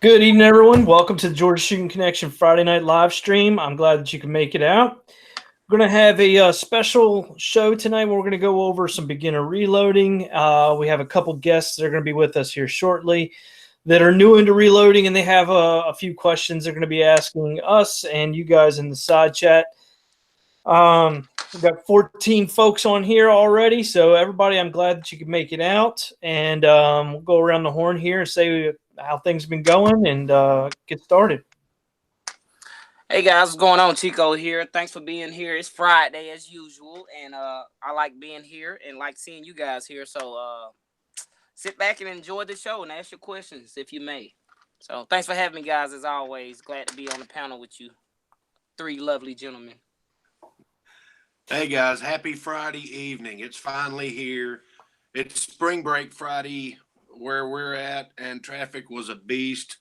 Good evening, everyone. Welcome to the Georgia Shooting Connection Friday night live stream. I'm glad that you can make it out. We're going to have a special show tonight where we're going to go over some beginner reloading. We have a couple guests that are going to be with us here shortly that are new into reloading, and they have a few questions they're going to be asking us and you guys in the side chat. We've got 14 folks on here already, so everybody, I'm glad that you could make it out. And we'll go around the horn here and say how things have been going and get started. Hey guys, what's going on? Chico here. Thanks for being here. It's Friday as usual, and I like being here and like seeing you guys here. So sit back and enjoy the show and ask your questions if you may. So thanks for having me, guys. As always, glad to be on the panel with you, three lovely gentlemen. Hey guys, happy Friday evening. It's finally here. It's spring break Friday where we're at, and traffic was a beast.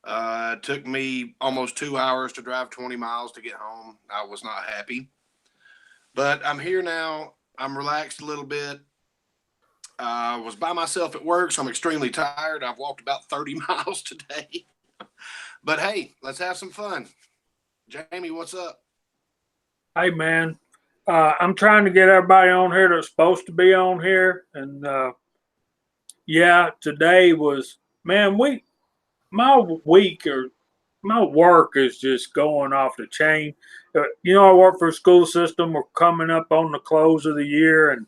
It took me almost 2 hours to drive 20 miles to get home. I was not happy. But I'm here now. I'm relaxed a little bit. I was by myself at work, so I'm extremely tired. I've walked about 30 miles today. But hey, let's have some fun. Jamie, what's up? Hey, man. I'm trying to get everybody on here that's supposed to be on here. And yeah, today was, man, my week or my work is just going off the chain. I work for a school system. We're coming up on the close of the year. And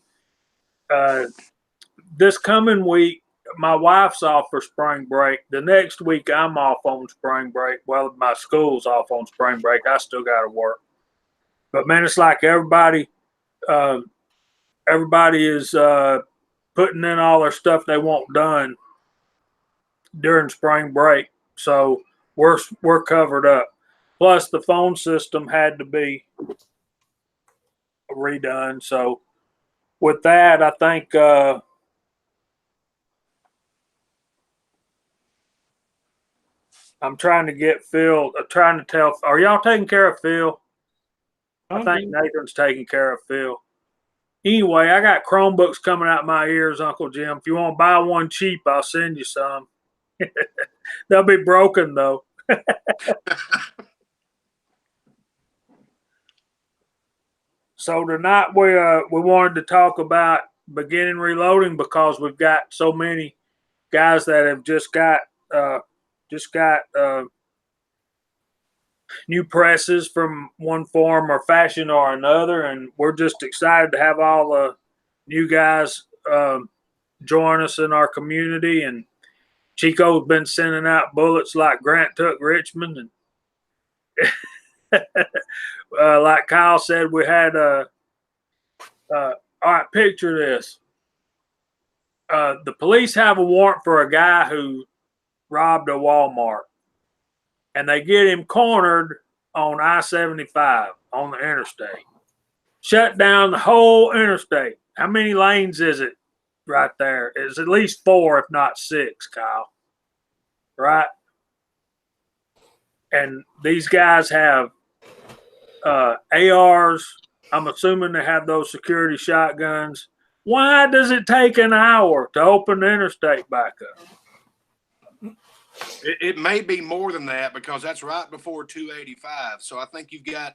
this coming week, my wife's off for spring break. The next week, I'm off on spring break. Well, my school's off on spring break. I still got to work. But man, it's like everybody is putting in all their stuff they want done during spring break, so we're covered up. Plus, the phone system had to be redone. So, with that, I think I'm trying to get Phil. Trying to tell. Are y'all taking care of Phil? I think Nathan's taking care of Phil. Anyway, I got Chromebooks coming out my ears, Uncle Jim. If you want to buy one cheap, I'll send you some. They'll be broken, though. So tonight we wanted to talk about beginning reloading because we've got so many guys that have just got new presses from one form or fashion or another, and we're just excited to have all the new guys join us in our community. And Chico's been sending out bullets like Grant took Richmond, and like Kyle said, we had all right, picture this. The police have a warrant for a guy who robbed a Walmart, and they get him cornered on I-75 on the interstate. Shut down the whole interstate. How many lanes is it right there? It's at least 4, if not 6, Kyle. Right? And these guys have ARs. I'm assuming they have those security shotguns. Why does it take an hour to open the interstate back up? It may be more than that because that's right before 285. So I think you've got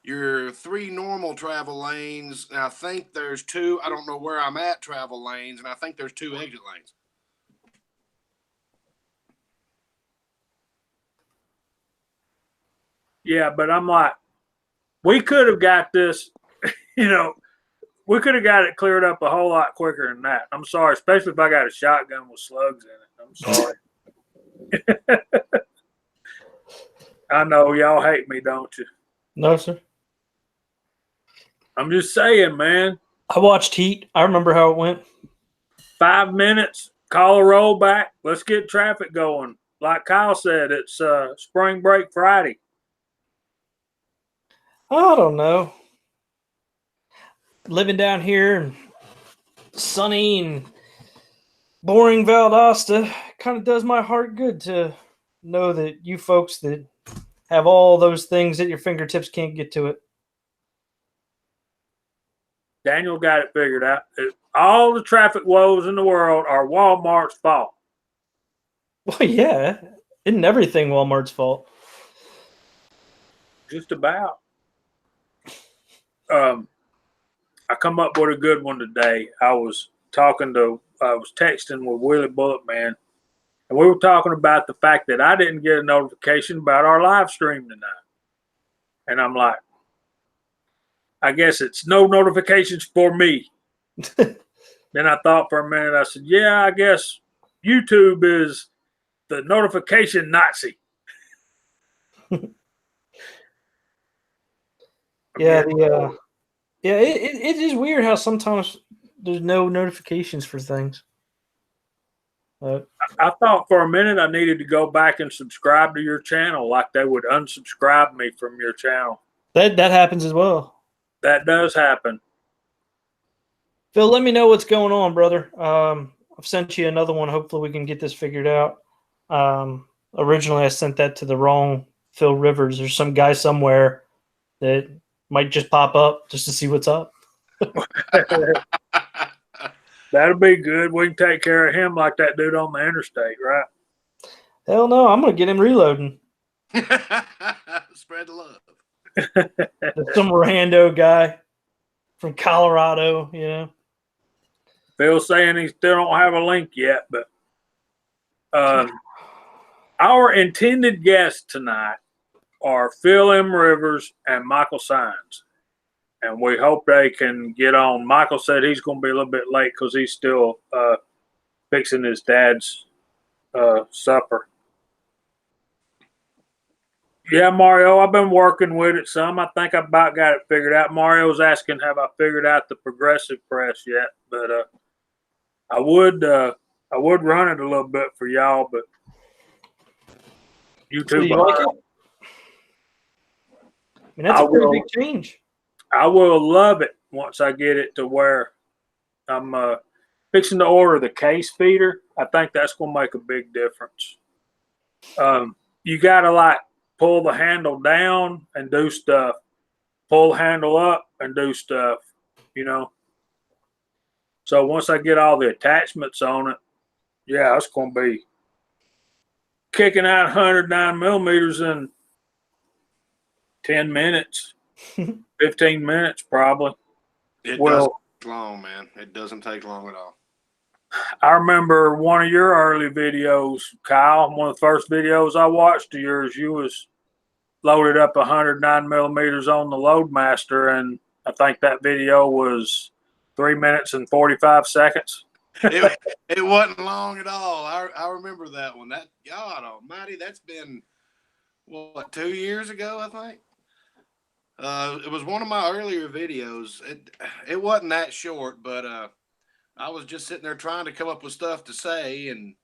your 3 normal travel lanes. And I think there's 2, I don't know where I'm at, travel lanes. And I think there's 2 exit lanes. Yeah, but I'm like, we could have got this, we could have got it cleared up a whole lot quicker than that. I'm sorry, especially if I got a shotgun with slugs in it. I'm sorry. I know y'all hate me, don't you? No, sir. I'm just saying, man. I watched Heat. I remember how it went. 5 minutes, call a roll back. Let's get traffic going. Like Kyle said, it's spring break Friday. I don't know. Living down here in sunny and boring Valdosta kind of does my heart good to know that you folks that have all those things at your fingertips can't get to it. Daniel got it figured out. All the traffic woes in the world are Walmart's fault. Well, yeah. Isn't everything Walmart's fault? Just about. I come up with a good one today. I was texting with Willie Bullet Man, and we were talking about the fact that I didn't get a notification about our live stream tonight. And I'm like, I guess it's no notifications for me. Then I thought for a minute, I said, yeah, I guess YouTube is the notification Nazi. Yeah, it is weird how sometimes there's no notifications for things. I thought for a minute I needed to go back and subscribe to your channel, like they would unsubscribe me from your channel. That happens as well. That does happen. Phil, let me know what's going on, brother. I've sent you another one. Hopefully we can get this figured out. Originally I sent that to the wrong Phil Rivers. There's some guy somewhere that might just pop up just to see what's up. That'll be good. We can take care of him like that dude on the interstate, right? Hell no, I'm going to get him reloading. Spread the love. Some rando guy from Colorado, you know. Phil's saying he still don't have a link yet, but our intended guests tonight are Phil M. Rivers and Michael Sines. And we hope they can get on. Michael said he's going to be a little bit late because he's still fixing his dad's supper. Yeah, Mario, I've been working with it some. I think I about got it figured out. Mario's asking, have I figured out the progressive press yet? But I would run it a little bit for y'all, but YouTube. Do you like it? I mean, that's a pretty big change. I will love it once I get it to where I'm fixing to order the case feeder. I think that's going to make a big difference. You got to like pull the handle down and do stuff, pull the handle up and do stuff, you know. So once I get all the attachments on it, yeah, it's going to be kicking out 109 millimeters in 10 minutes. 15 minutes probably. It doesn't take long, man. It doesn't take long at all. I remember one of your early videos, Kyle, one of the first videos I watched of yours, you was loaded up 109 millimeters on the Loadmaster, and I think that video was 3 minutes and 45 seconds. It wasn't long at all. I remember that one. That, God almighty, that's been, what, 2 years ago, I think? It was one of my earlier videos. It wasn't that short, but I was just sitting there trying to come up with stuff to say and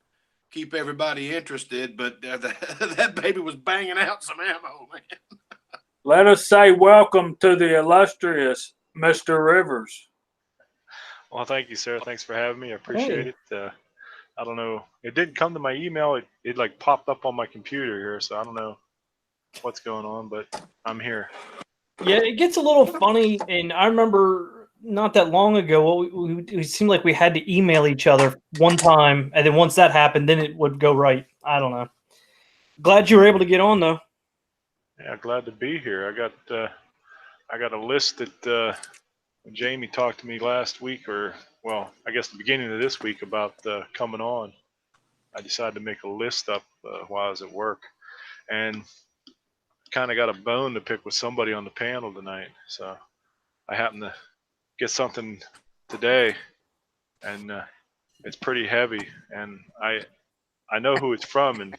keep everybody interested. But that baby was banging out some ammo, man. Let us say welcome to the illustrious Mr. Rivers. Well, thank you, sir. Thanks for having me. I appreciate it. I don't know. It didn't come to my email. It like popped up on my computer here, so I don't know what's going on, but I'm here. Yeah, it gets a little funny, and I remember not that long ago, it seemed like we had to email each other one time, and then once that happened, then it would go right. I don't know. Glad you were able to get on, though. Yeah, glad to be here. I got a list that Jamie talked to me last week, or well, I guess the beginning of this week about coming on. I decided to make a list up while I was at work, and kind of got a bone to pick with somebody on the panel tonight. So I happened to get something today, and it's pretty heavy, and I know who it's from, and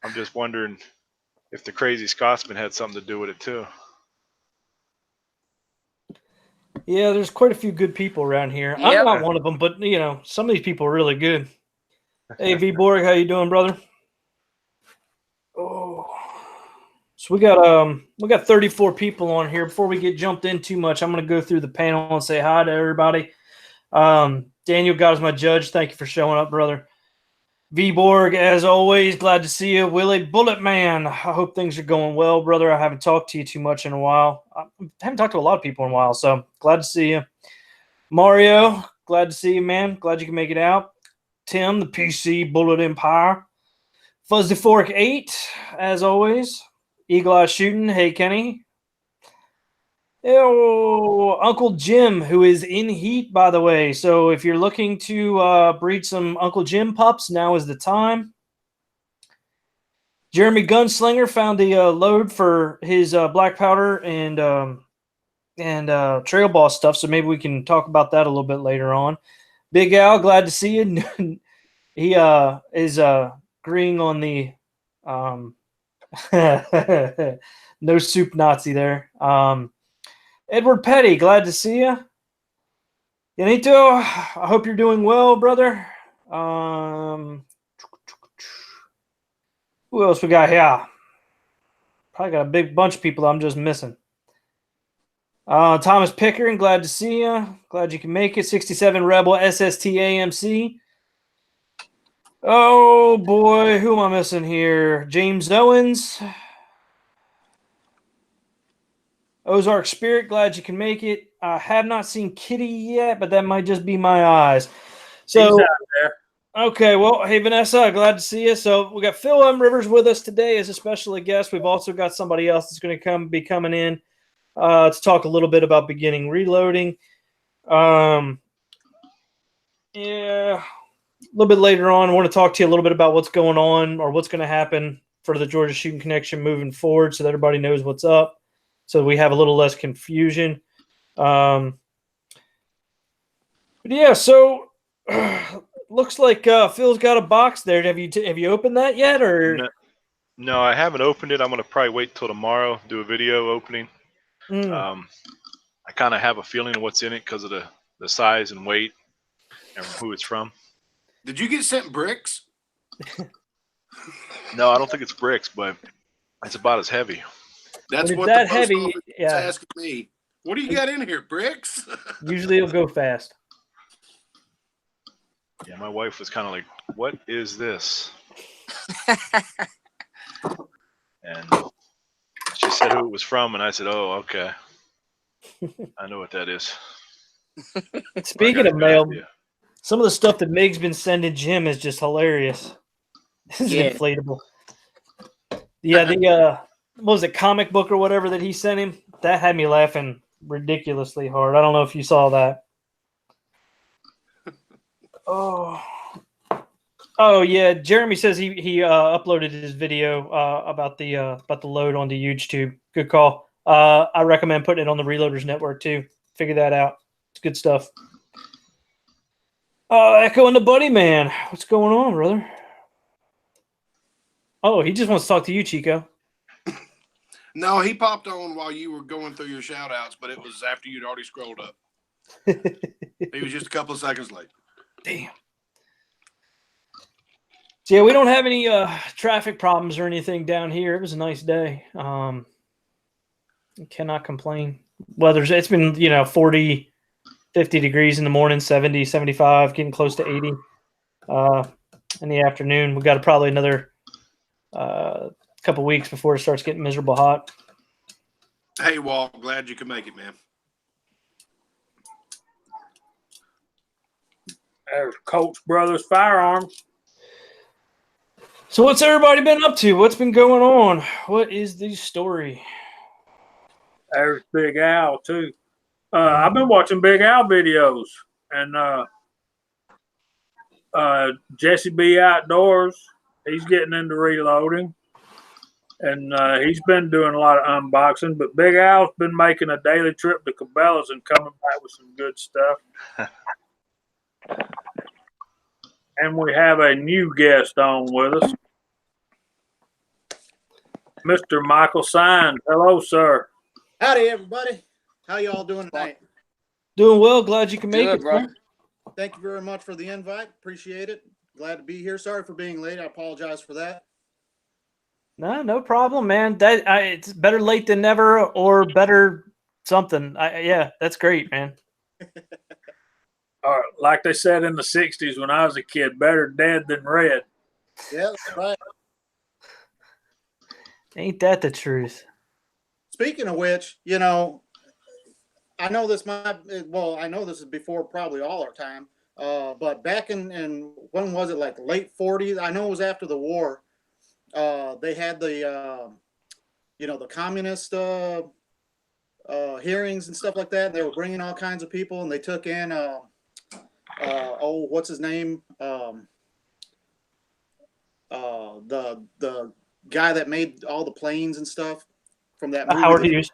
I'm just wondering if the Crazy Scotsman had something to do with it too. Yeah, there's quite a few good people around here. Yeah. I'm not one of them, but you know, some of these people are really good. Hey, V Borg, how you doing, brother? Oh, so we got 34 people on here. Before we get jumped in too much, I'm going to go through the panel and say hi to everybody. Daniel God is my judge. Thank you for showing up, brother. V Borg, as always, glad to see you. Willie Bullet Man, I hope things are going well, brother. I haven't talked to you too much in a while. I haven't talked to a lot of people in a while, so glad to see you. Mario, glad to see you, man. Glad you can make it out. Tim, the PC Bullet Empire. Fuzzy Fork 8, as always. Eagle Eye Shooting. Hey, Kenny. Oh, Uncle Jim, who is in heat, by the way. So if you're looking to breed some Uncle Jim pups, now is the time. Jeremy Gunslinger found the load for his black powder and trail boss stuff, so maybe we can talk about that a little bit later on. Big Al, glad to see you. He is agreeing on the no soup Nazi there. Edward Petty, glad to see you. Yanito, I hope you're doing well, brother. Who else we got here? Probably got a big bunch of people I'm just missing. Thomas Pickering, glad to see you. Glad you can make it. 67 Rebel SST AMC. Oh boy, who am I missing here? James Owens. Ozark Spirit, glad you can make it. I have not seen Kitty yet, but that might just be my eyes. So, He's out there. okay, well, hey, Vanessa, glad to see you. So we got Phil M. Rivers with us today as a special guest. We've also got somebody else that's going to be coming in to talk a little bit about beginning reloading. Yeah, a little bit later on, I want to talk to you a little bit about what's going on or what's going to happen for the Georgia Shooting Connection moving forward so that everybody knows what's up, so we have a little less confusion. But yeah, so looks like Phil's got a box there. Have you opened that yet, or No, I haven't opened it. I'm gonna probably wait till tomorrow, do a video opening. I kind of have a feeling of what's in it because of the size and weight and who it's from. Did you get sent bricks? No, I don't think it's bricks, but it's about as heavy. That's When it's what that the post heavy, office is yeah. asking me. What do you got in here? Bricks? Usually it'll go fast. Yeah, my wife was kind of like, "What is this?" And she said who it was from, and I said, "Oh, okay, I know what that is." Speaking I got of a good mail, idea. some of the stuff that Meg's been sending Jim is just hilarious. This is Yeah. inflatable. Yeah, what was it, comic book or whatever that he sent him? That had me laughing ridiculously hard. I don't know if you saw that. Oh yeah. Jeremy says he uploaded his video about the load onto YouTube. Good call. I recommend putting it on the Reloaders Network too. Figure that out. It's good stuff. Echo and the Buddy Man. What's going on, brother? Oh, he just wants to talk to you, Chico. No, he popped on while you were going through your shout outs, but it was after you'd already scrolled up. He was just a couple of seconds late. Damn. So yeah, we don't have any traffic problems or anything down here. It was a nice day. Cannot complain. Weather's, it's been, 40, 50 degrees in the morning, 70, 75, getting close to 80 in the afternoon. We've got probably another couple weeks before it starts getting miserable hot. Hey, Walt, glad you could make it, man. There's Coach Brothers Firearms. So what's everybody been up to? What's been going on? What is the story? There's Big Al too. I've been watching Big Al videos, and Jesse B Outdoors. He's getting into reloading, and he's been doing a lot of unboxing. But Big Al's been making a daily trip to Cabela's and coming back with some good stuff. And we have a new guest on with us, Mr. Michael Sines. Hello, sir. Howdy, everybody. How y'all doing tonight? Doing well. Glad you can make Good, it, bro. sir. Thank you very much for the invite. Appreciate it. Glad to be here. Sorry for being late. I apologize for that. No problem, man. It's better late than never, or better something. Yeah, that's great, man. Like they said in the 60s when I was a kid, better dead than red. Yeah, that's right. Ain't that the truth? Speaking of which, I know this is before probably all our time. But back in when was it, like late 40s? I know it was after the war. they had the the communist hearings and stuff like that. And they were bringing all kinds of people, and they took in what's his name? The guy that made all the planes and stuff from that movie. Howard Hughes.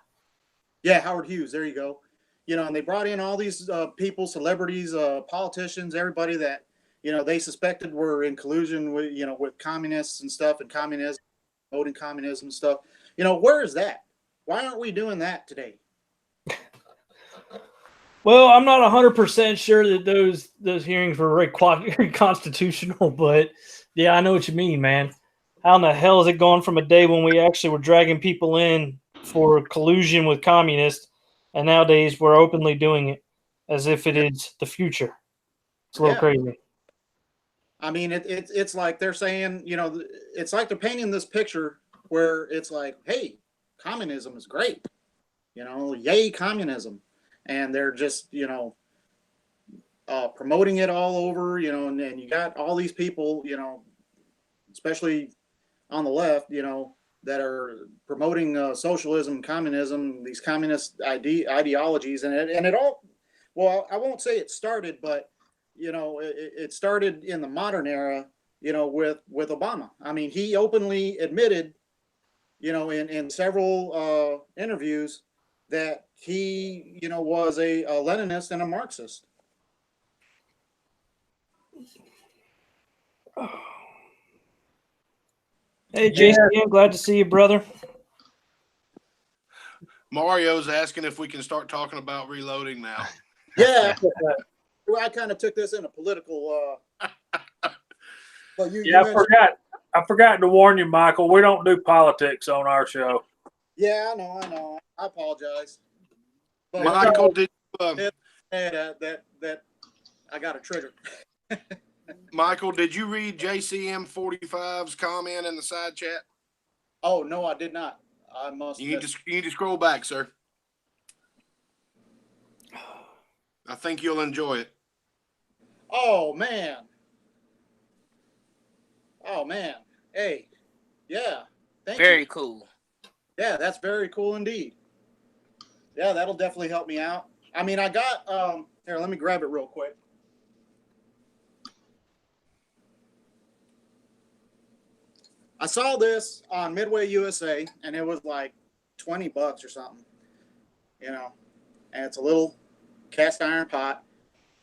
Yeah, Howard Hughes. There you go. And they brought in all these people, celebrities, politicians, everybody that they suspected were in collusion with with communists and stuff, and communism, promoting communism and stuff. Where is that? Why aren't we doing that today? Well, I'm not 100% sure that those hearings were very constitutional, but yeah, I know what you mean, man. How in the hell is it gone from a day when we actually were dragging people in for collusion with communists, and nowadays we're openly doing it as if it is the future? It's a little crazy. I mean, it's like they're saying, it's like they're painting this picture where it's like, hey, communism is great, yay communism, and they're just promoting it all over, and you got all these people, especially on the left, that are promoting socialism and communism, these communist ideologies, and it all, well, I won't say it started, but it started in the modern era, with Obama. I mean, he openly admitted, in several interviews that he, was a Leninist and a Marxist. Hey, Jason, I'm glad to see you, brother. Mario's asking if we can start talking about reloading now. Yeah. Well, I kind of took this in a political. But I forgot to warn you, Michael. We don't do politics on our show. Yeah, I know. I apologize. But Michael, did that I got a trigger. Michael, did you read JCM 45's comment in the side chat? Oh no, I did not. I must. You need to scroll back, sir. I think you'll enjoy it. Oh man. Hey, yeah. Thank you. Very cool. Yeah, that's very cool indeed. Yeah, that'll definitely help me out. I mean, I got here, let me grab it real quick. I saw this on Midway USA, and it was like $20 or something, and it's a little cast iron pot.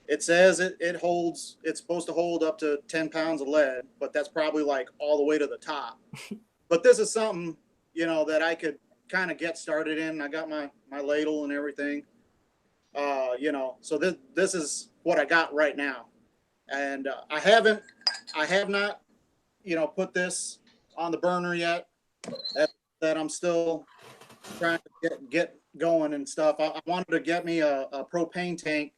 It says it holds, it's supposed to hold up to 10 pounds of lead, but that's probably like all the way to the top. But this is something, that I could kind of get started in. I got my ladle and everything, so this is what I got right now. And I have not, put this on the burner yet. That I'm still trying to get going and stuff. I wanted to get me a propane tank,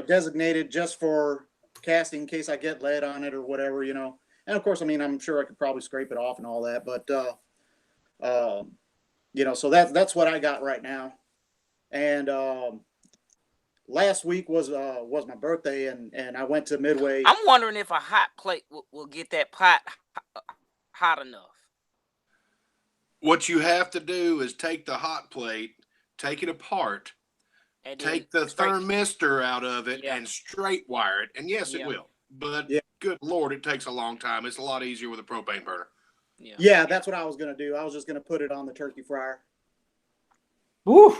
designated just for casting in case I get lead on it or whatever, And of course, I mean, I'm sure I could probably scrape it off and all that, but so that's what I got right now. And last week was my birthday, and I went to Midway. I'm wondering if a hot plate will get that pot hot enough. What you have to do is take the hot plate, take it apart, And take the thermistor out of it, Yeah. and straight wire it. And yes, it Yeah. will. But Yeah. good Lord, it takes a long time. It's a lot easier with a propane burner. Yeah, that's what I was going to do. I was just going to put it on the turkey fryer. Woo!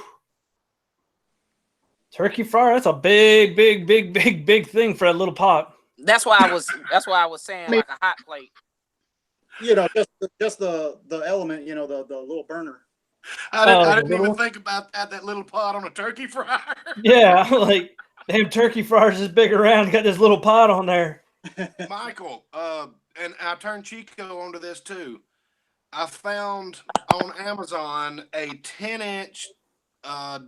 Turkey fryer, that's a big thing for that little pot. That's why I was saying like a hot plate. Just the element, the little burner. I didn't even think about that little pot on a turkey fryer. Yeah, like damn turkey fryers is big around, got this little pot on there. Michael, and I turned Chico onto this too. I found on Amazon a 10-inch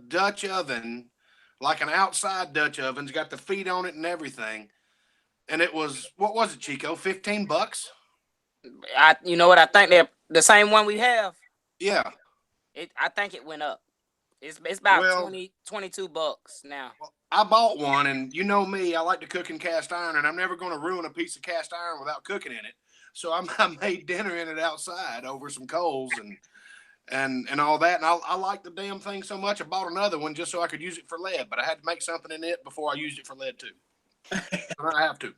Dutch oven, like an outside Dutch oven. It's got the feet on it and everything. And it was, what was it, Chico? $15? You know what? I think they're the same one we have. Yeah. I think it went up. It's about Well, $22 now. I bought one, and you know me, I like to cook in cast iron, and I'm never going to ruin a piece of cast iron without cooking in it. So I made dinner in it outside over some coals and all that. And I like the damn thing so much, I bought another one just so I could use it for lead. But I had to make something in it before I used it for lead too. And I have to.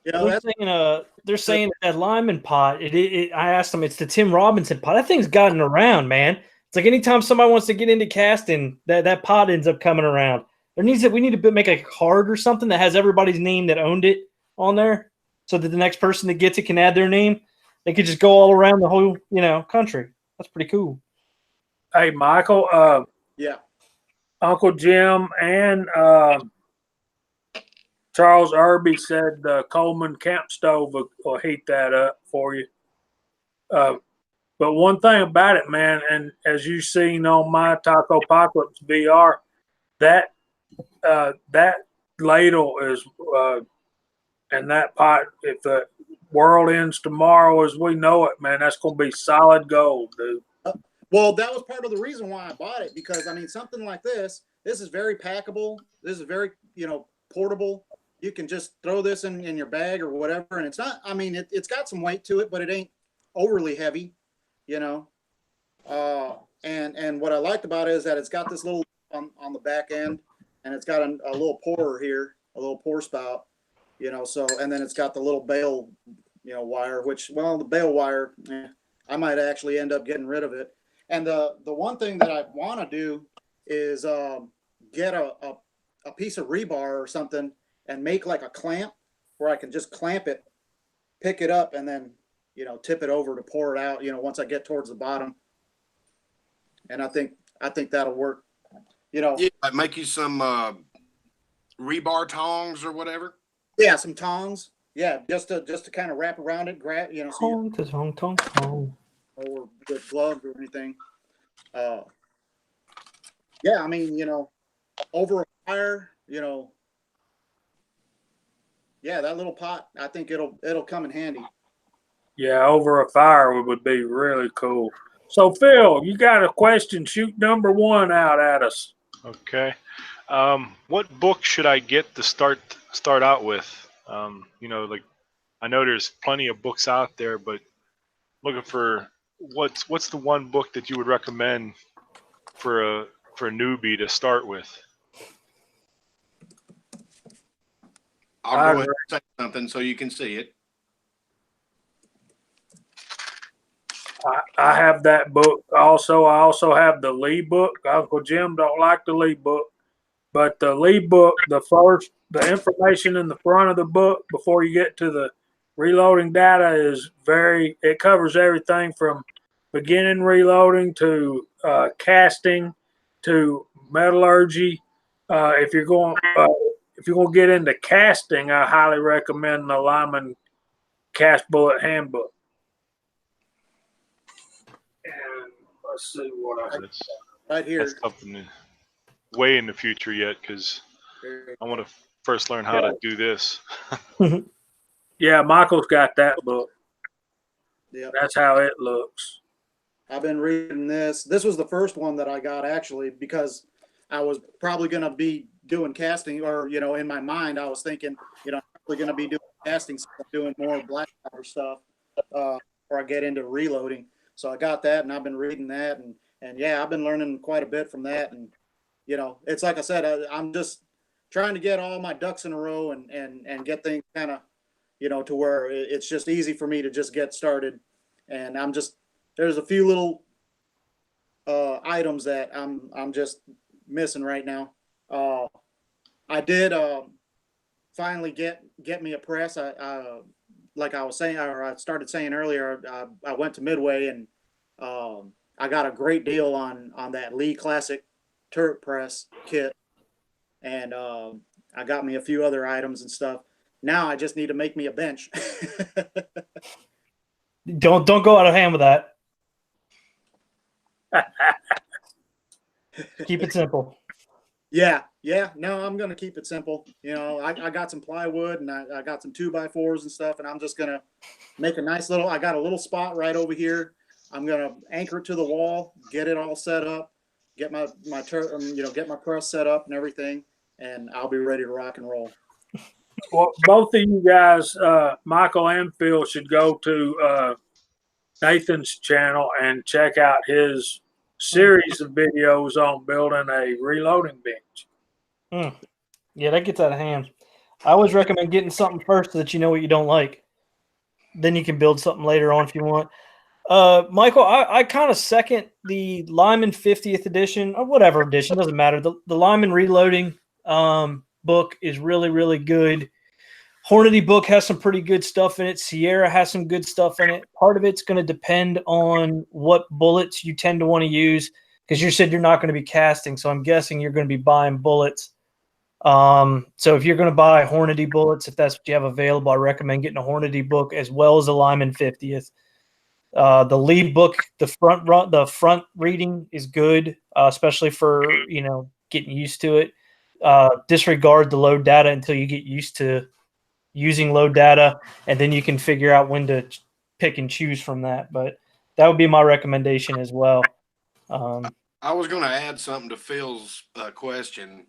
You know, They're saying that Lyman pot. I asked them. It's the Tim Robinson pot. That thing's gotten around, man. It's like anytime somebody wants to get into casting, that pot ends up coming around. We need to make a card or something that has everybody's name that owned it on there, so that the next person that gets it can add their name. They could just go all around the whole, country. That's pretty cool. Hey, Michael. yeah. Uncle Jim and Charles Irby said the Coleman camp stove will heat that up for you. But one thing about it, man, and as you've seen on my Taco Apocalypse VR, that ladle is and that pot, if the world ends tomorrow as we know it, man, that's going to be solid gold, dude. Well, that was part of the reason why I bought it, because I mean, something like this is very packable. This is very, portable. You can just throw this in your bag or whatever. And it's not, I mean, it's got some weight to it, but it ain't overly heavy, and what I liked about it is that it's got this little on the back end, and it's got a little pourer here, a little pour spout, so, and then it's got the little bail, wire, which, well, the bail wire, I might actually end up getting rid of it. And the one thing that I want to do is get a piece of rebar or something and make like a clamp where I can just clamp it, pick it up, and then, tip it over to pour it out, once I get towards the bottom. And I think that'll work, Yeah, make you some rebar tongs or whatever. Yeah, some tongs. Yeah, just to kind of wrap around it, grab, so Tong. or with gloves or anything. Yeah, I mean, over a fire, yeah, that little pot, I think it'll come in handy. Yeah, over a fire would be really cool. So, Phil, you got a question? Shoot number 1 out at us. Okay. What book should I get to start out with? Like I know there's plenty of books out there, but looking for what's the one book that you would recommend for a newbie to start with? I'll go ahead and say something so you can see it. I have that book also. I also have the Lee book. Uncle Jim don't like the Lee book, but the Lee book, the information in the front of the book before you get to the reloading data it covers everything from beginning reloading to casting to metallurgy. If you're going to get into casting, I highly recommend the Lyman Cast Bullet Handbook. And let's see what That's Right here. something way in the future yet, because I want to first learn how to do this. Yeah, Michael's got that book. Yeah. That's how it looks. I've been reading this. This was the first one that I got, actually, because I was probably going to be doing casting, or, in my mind, I was thinking, I'm probably going to be doing casting stuff, doing more black powder stuff, before I get into reloading. So I got that, and I've been reading that, and yeah, I've been learning quite a bit from that. And, it's like I said, I'm just trying to get all my ducks in a row and get things kind of, to where it's just easy for me to just get started. And there's a few little items that I'm just missing right now. I did finally get me a press. Like I was saying, or I started saying earlier, I went to Midway and I got a great deal on that Lee Classic turret press kit, and I got me a few other items and stuff. Now I just need to make me a bench. Don't go out of hand with that. Keep it simple. Yeah. No, I'm gonna keep it simple. I got some plywood and I got some 2x4s and stuff, and I'm just gonna make a nice little. I got a little spot right over here. I'm gonna anchor it to the wall, get it all set up, get my press set up and everything, and I'll be ready to rock and roll. Well, both of you guys, Michael and Phil, should go to Nathan's channel and check out his series of videos on building a reloading bench. Yeah, that gets out of hand. I always recommend getting something first so that you know what you don't like. Then you can build something later on if you want. Michael, I kind of second the Lyman 50th edition, or whatever edition, doesn't matter. The Lyman Reloading book is really, really good. Hornady book has some pretty good stuff in it. Sierra has some good stuff in it. Part of it's going to depend on what bullets you tend to want to use, because you said you're not going to be casting, so I'm guessing you're going to be buying bullets. So if you're going to buy Hornady bullets, if that's what you have available, I recommend getting a Hornady book as well as a Lyman 50th. The lead book, the front reading is good, especially for, getting used to it. Disregard the load data until you get used to using load data, and then you can figure out when to pick and choose from that. But that would be my recommendation as well. I was going to add something to Phil's question,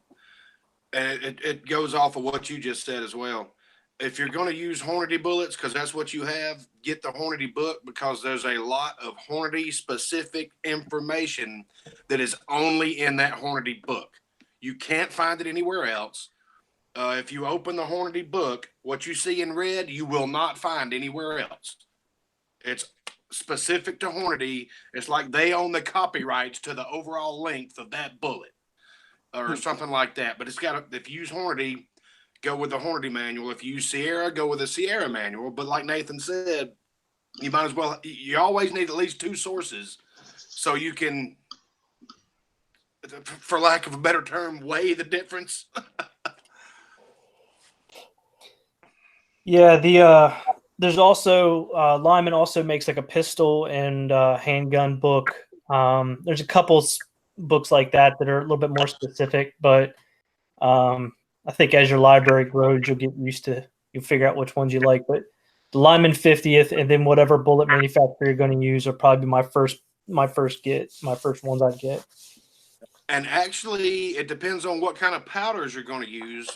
and it goes off of what you just said as well. If you're going to use Hornady bullets, because that's what you have, get the Hornady book, because there's a lot of Hornady specific information that is only in that Hornady book. You can't find it anywhere else. If you open the Hornady book, what you see in red, you will not find anywhere else. It's specific to Hornady. It's like they own the copyrights to the overall length of that bullet or something like that. But it's got if you use Hornady, go with the Hornady manual. If you use Sierra, go with the Sierra manual. But like Nathan said, you might as well, you always need at least two sources so you can, for lack of a better term, weigh the difference. Yeah, there's also Lyman also makes like a pistol and handgun book. There's a couple books like that are a little bit more specific, but I think as your library grows, you'll figure out which ones you like. But the Lyman 50th and then whatever bullet manufacturer you're going to use are probably my first ones I'd get. And actually, it depends on what kind of powders you're going to use,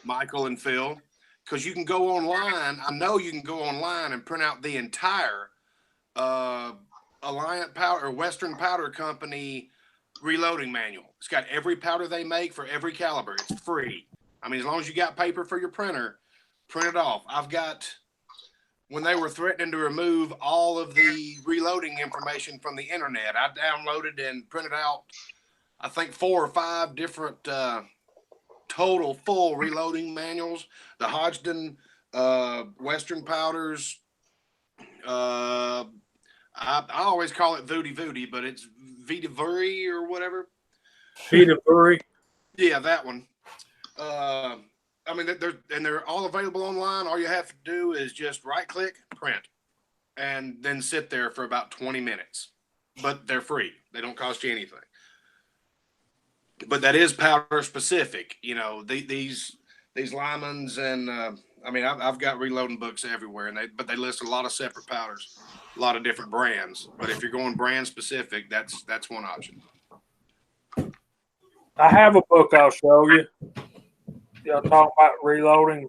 Michael and Phil. Because you can go online. I know you can go online and print out the entire Alliant Powder or Western Powder Company reloading manual. It's got every powder they make for every caliber. It's free. I mean, as long as you got paper for your printer, print it off. I've got, when they were threatening to remove all of the reloading information from the internet, I downloaded and printed out, I think 4 or 5 different total full reloading manuals. The Hodgdon, Western Powders. I always call it Voody, but it's Vita Vuri or whatever. Vita Vuri. Yeah, that one. I mean, they're all available online. All you have to do is just right click, print, and then sit there for about 20 minutes. But they're free. They don't cost you anything. But that is powder specific, these Lymans, and I mean, I've got reloading books everywhere, and they list a lot of separate powders, a lot of different brands. But if you're going brand specific, that's one option. I have a book I'll show you. Y'all talk about reloading.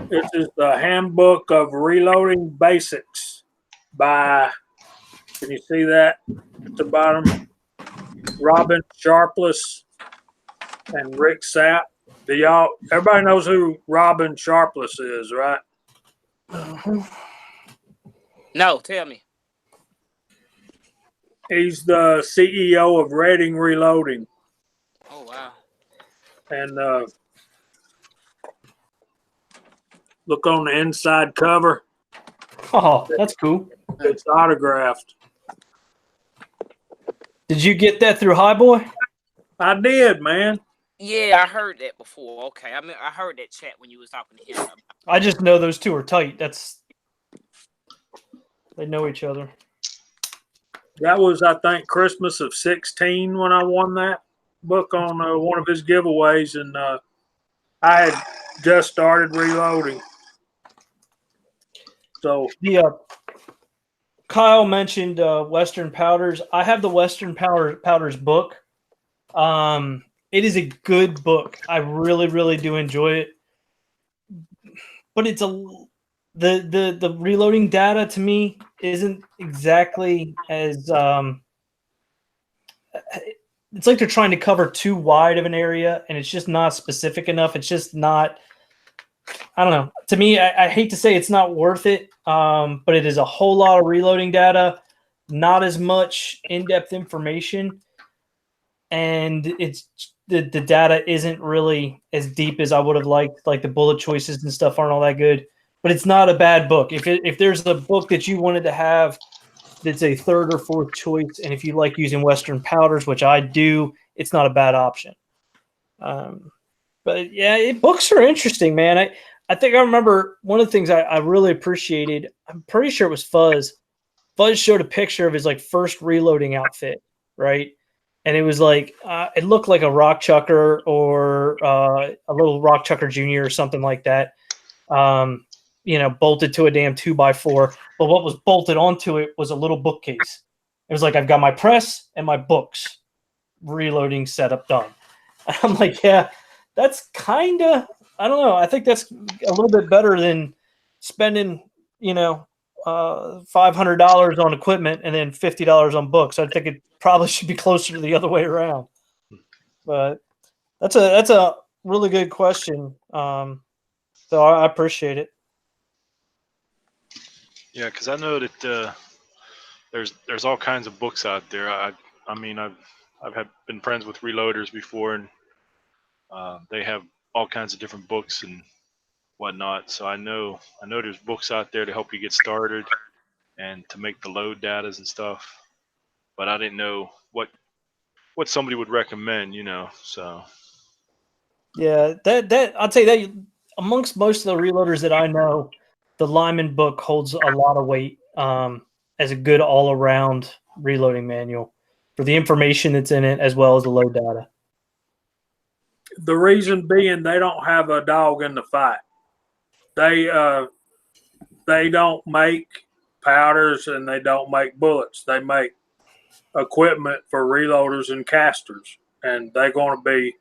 This is the Handbook of Reloading Basics by, can you see that at the bottom? Robin Sharpless and Rick Sapp. Everybody knows who Robin Sharpless is, right? No, tell me. He's the CEO of Reading Reloading. Oh, wow. And look on the inside cover. Oh, that's cool. It's autographed. Did you get that through Highboy? I did, man. Yeah, I heard that before. Okay, I mean, I heard that chat when you was talking to him. I just know those two are tight. They know each other. That was, I think, Christmas of 16 when I won that book on one of his giveaways, and I had just started reloading. So Kyle mentioned Western Powders. I have the Western Powders book. It is a good book. I really, really do enjoy it. but it's the reloading data to me isn't exactly as it's like they're trying to cover too wide of an area, and it's just not specific enough. It's just not. I don't know. To me, I hate to say it's not worth it, but it is a whole lot of reloading data, not as much in-depth information, and it's the data isn't really as deep as I would have liked. Like the bullet choices and stuff aren't all that good, but it's not a bad book. If there's a book that you wanted to have that's a third or fourth choice, and if you like using Western powders, which I do, it's not a bad option. But yeah, books are interesting, man. I think I remember one of the things I really appreciated. I'm pretty sure it was Fuzz. Fuzz showed a picture of his like first reloading outfit, right? And it was like it looked like a rock chucker or a little rock chucker junior or something like that. Bolted to a damn 2x4. But what was bolted onto it was a little bookcase. It was like, I've got my press and my books, reloading setup done. I'm like, yeah, that's kind of, I don't know. I think that's a little bit better than spending, $500 on equipment and then $50 on books. I think it probably should be closer to the other way around. But that's a really good question. So I appreciate it. Yeah, because I know that there's all kinds of books out there. I mean I've been friends with reloaders before, and they have all kinds of different books and whatnot. So I know there's books out there to help you get started and to make the load datas and stuff. But I didn't know what somebody would recommend, So Yeah, that I'd say that amongst most of the reloaders that I know, the Lyman book holds a lot of weight as a good all-around reloading manual for the information that's in it as well as the load data. The reason being they don't have a dog in the fight. They don't make powders and they don't make bullets. They make equipment for reloaders and casters, and they're going to be.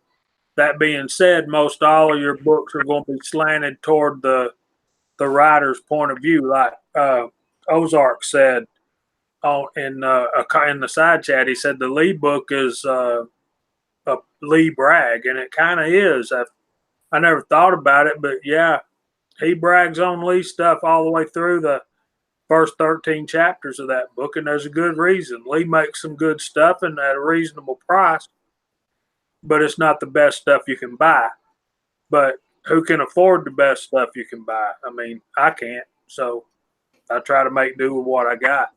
That being said, most all of your books are going to be slanted toward the writer's point of view, like Ozark said in the side chat. He said the Lee book is a Lee brag, and it kind of is. I never thought about it, but yeah, he brags on Lee stuff all the way through the first 13 chapters of that book, and there's a good reason. Lee makes some good stuff and at a reasonable price, but it's not the best stuff you can buy. But who can afford the best stuff you can buy? I mean, I can't, so I try to make do with what I got.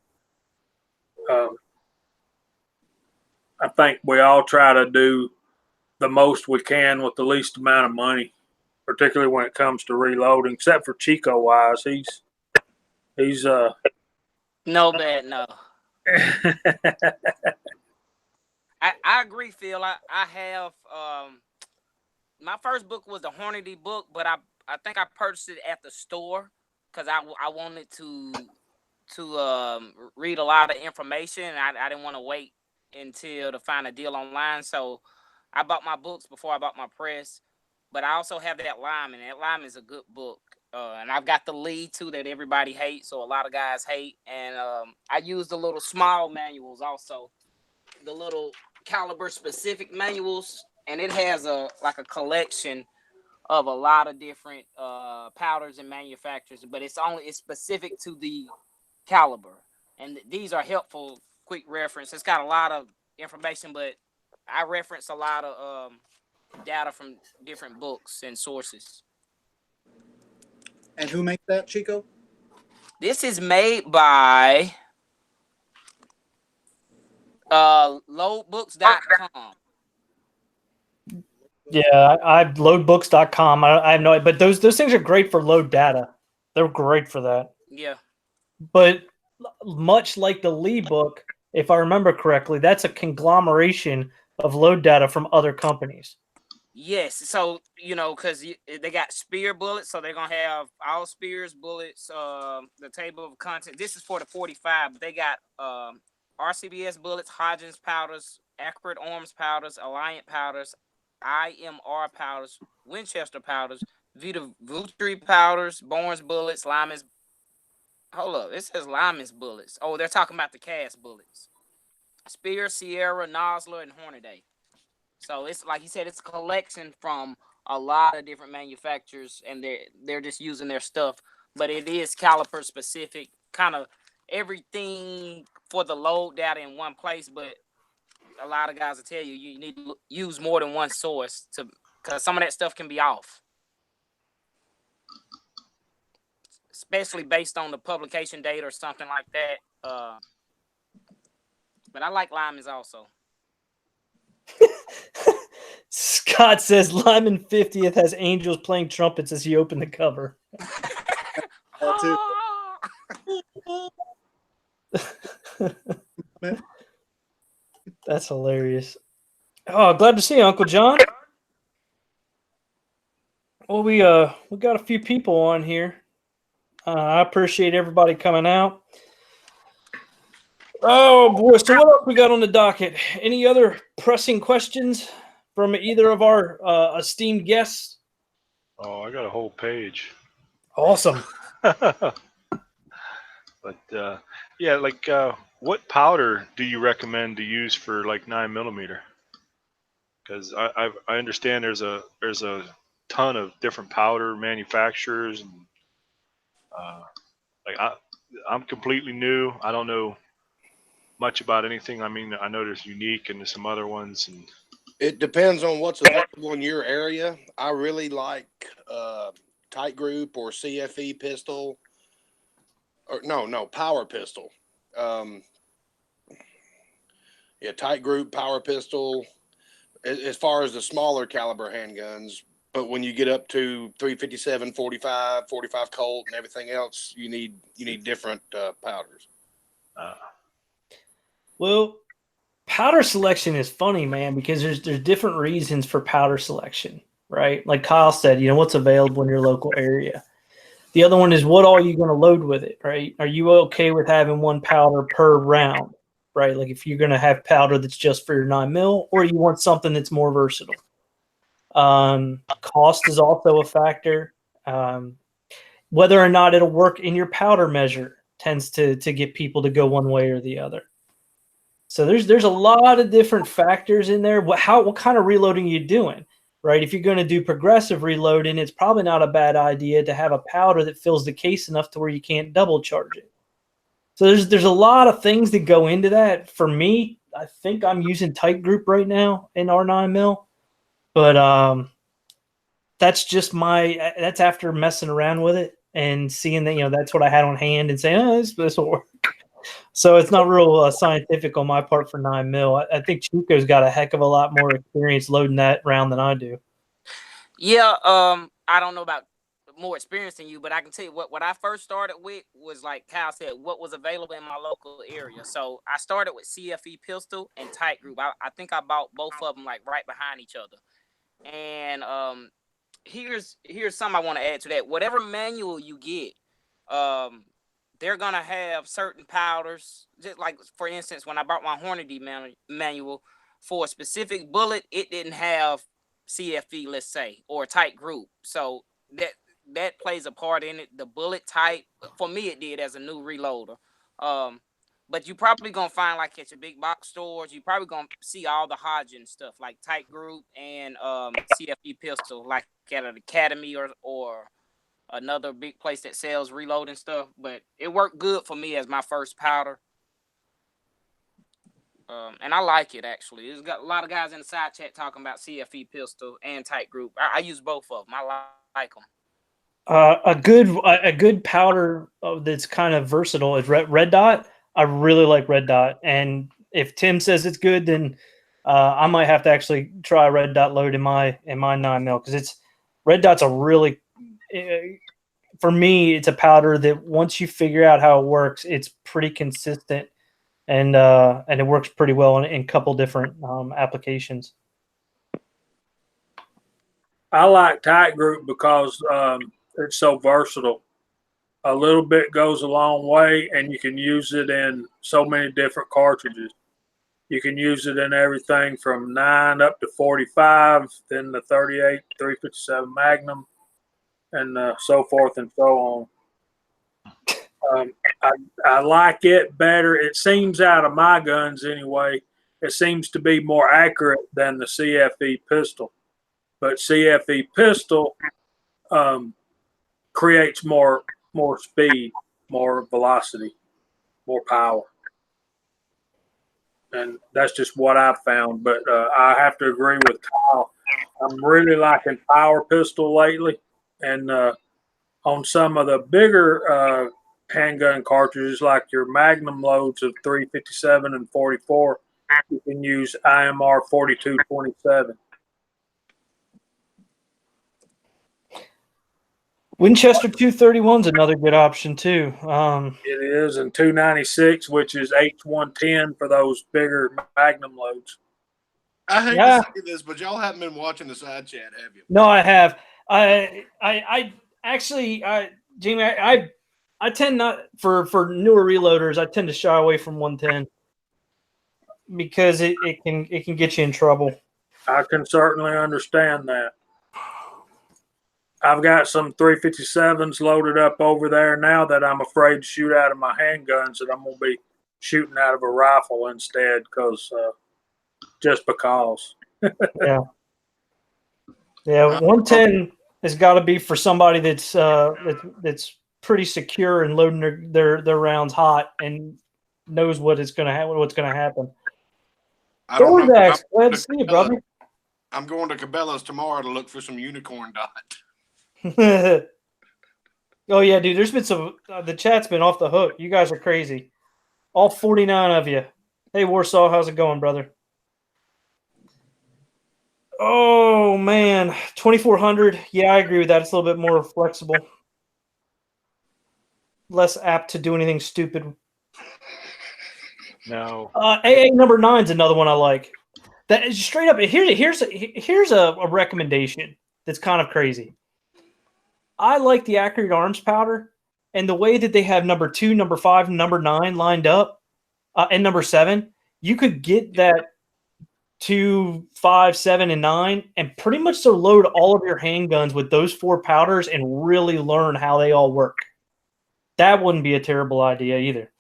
I think we all try to do the most we can with the least amount of money, particularly when it comes to reloading, except for Chico Wise. He's No bad, no. I agree, Phil. I have my first book was the Hornady book, but I think I purchased it at the store because I wanted to read a lot of information, and I didn't want to wait until to find a deal online. So I bought my books before I bought my press. But I also have that Lyman, and that Lyman is a good book. And I've got the Lee too that everybody hates, so a lot of guys hate. And I use the little small manuals also, the little caliber specific manuals, and it has a collection of a lot of different powders and manufacturers, but it's specific to the caliber. And these are helpful, quick reference. It's got a lot of information, but I reference a lot of data from different books and sources. And who makes that, Chico? This is made by loadbooks.com. Yeah, I loadbooks.com. I have no, but those things are great for load data. They're great for that. Yeah. But much like the Lee book, if I remember correctly, that's a conglomeration of load data from other companies. Yes, so because they got Spear bullets, so they're gonna have all Spears bullets. The table of contents. This is for the 45, but they got RCBS bullets, Hodgins powders, Accurate Arms powders, Alliant powders, IMR powders, Winchester powders, Vutri powders, Bourne's bullets, Lyman's. Hold up, it says Lyman's bullets. Oh, they're talking about the cast bullets. Spear, Sierra, Nosler, and Hornaday. So it's like he said, it's a collection from a lot of different manufacturers, and they're just using their stuff. But it is caliper specific, kind of everything for the load data in one place. But a lot of guys will tell you you need to use more than one source because some of that stuff can be off, especially based on the publication date or something like that. But I like Lyman's also. Scott says Lyman 50th has angels playing trumpets as he opened the cover. That too. That's hilarious. Oh, glad to see you, Uncle John. Well, we got a few people on here. I appreciate everybody coming out. Oh boy, so what else we got on the docket? Any other pressing questions from either of our esteemed guests? Oh, I got a whole page. Awesome. But yeah, like what powder do you recommend to use for like 9mm? Because I understand there's a ton of different powder manufacturers, and like I'm completely new. I don't know much about anything. I mean, I know there's Unique and there's some other ones, and It depends on what's available in your area. I really like Tight Group or CFE pistol, or no Power Pistol. Yeah, Tight Group, Power Pistol. As far as the smaller caliber handguns, but when you get up to 357, 45 Colt, and everything else, you need different powders. Well, powder selection is funny, man, because there's different reasons for powder selection, right? Like Kyle said, what's available in your local area. The other one is what all you going to load with it, right? Are you okay with having one powder per round, right? Like if you're going to have powder that's just for your 9mm, or you want something that's more versatile. Cost is also a factor. Whether or not it'll work in your powder measure tends to get people to go one way or the other. So there's a lot of different factors in there. What kind of reloading are you doing, right? If you're going to do progressive reloading, it's probably not a bad idea to have a powder that fills the case enough to where you can't double charge it. So there's a lot of things that go into that. For me, I think I'm using Tight Group right now in our 9mm, but that's just that's after messing around with it and seeing that that's what I had on hand and saying, oh, this will work. So it's not real scientific on my part for 9mm. I think Chico's got a heck of a lot more experience loading that round than I do. Yeah, I don't know about more experience than you, but I can tell you what I first started with was, like Kyle said, what was available in my local area. So I started with CFE pistol and Tight Group. I think I bought both of them like right behind each other. And here's something I want to add to that. Whatever manual you get, they're gonna have certain powders. Just like, for instance, when I bought my Hornady manual for a specific bullet, it didn't have CFE, let's say, or Tight Group. So that plays a part in it. The bullet type, for me, it did as a new reloader. But you probably gonna find, like at your big box stores, you probably gonna see all the Hodgin stuff like Tight Group and CFE pistol, like at an Academy or another big place that sells reloading stuff. But it worked good for me as my first powder. And I like it, actually. There's got a lot of guys in the side chat talking about CFE pistol and Tight Group. I use both of them. I like them. A good powder that's kind of versatile is Red Dot. I really like Red Dot, and if Tim says it's good, then I might have to actually try Red Dot load in my 9mm, because Red Dot's a really, for me, it's a powder that once you figure out how it works, it's pretty consistent, and it works pretty well in a couple different applications. I like Tight Group because it's so versatile. A little bit goes a long way, and you can use it in so many different cartridges. You can use it in everything from 9 up to 45, then the 38, 357 Magnum. and so forth and so on. I like it better. It seems out of my guns anyway, it seems to be more accurate than the CFE pistol. But CFE pistol creates more speed, more velocity, more power. And that's just what I've found. But I have to agree with Kyle. I'm really liking power pistol lately. And on some of the bigger handgun cartridges, like your Magnum loads of 357 and 44, you can use IMR 4227. Winchester 231 is another good option too. It is, and 296, which is H110 for those bigger Magnum loads. I hate Yeah. to say this, but y'all haven't been watching the side chat, have you? No, I have. I actually, Jamie, I tend not for newer reloaders. I tend to shy away from 110 because it can get you in trouble. I can certainly understand that. I've got some 357s loaded up over there now that I'm afraid to shoot out of my handguns, that I'm going to be shooting out of a rifle instead, just because. Yeah. Yeah, 110 has got to be for somebody that's pretty secure and loading their rounds hot and knows what's going to happen. I don't know. Dax, glad to see you, brother. I'm going to Cabela's tomorrow to look for some unicorn dot. Oh yeah, dude. There's been some. The chat's been off the hook. You guys are crazy. All 49 of you. Hey Warsaw, how's it going, brother? Oh man, 2400. Yeah, I agree with that. It's a little bit more flexible, less apt to do anything stupid. No. AA number 9 is another one I like. That is straight up. Here's a recommendation that's kind of crazy. I like the Accurate Arms powder, and the way that they have number 2, number 5, number 9 lined up, and number 7. You could get that 2, 5, 7, and 9, and pretty much so load all of your handguns with those 4 powders and really learn how they all work. That wouldn't be a terrible idea either.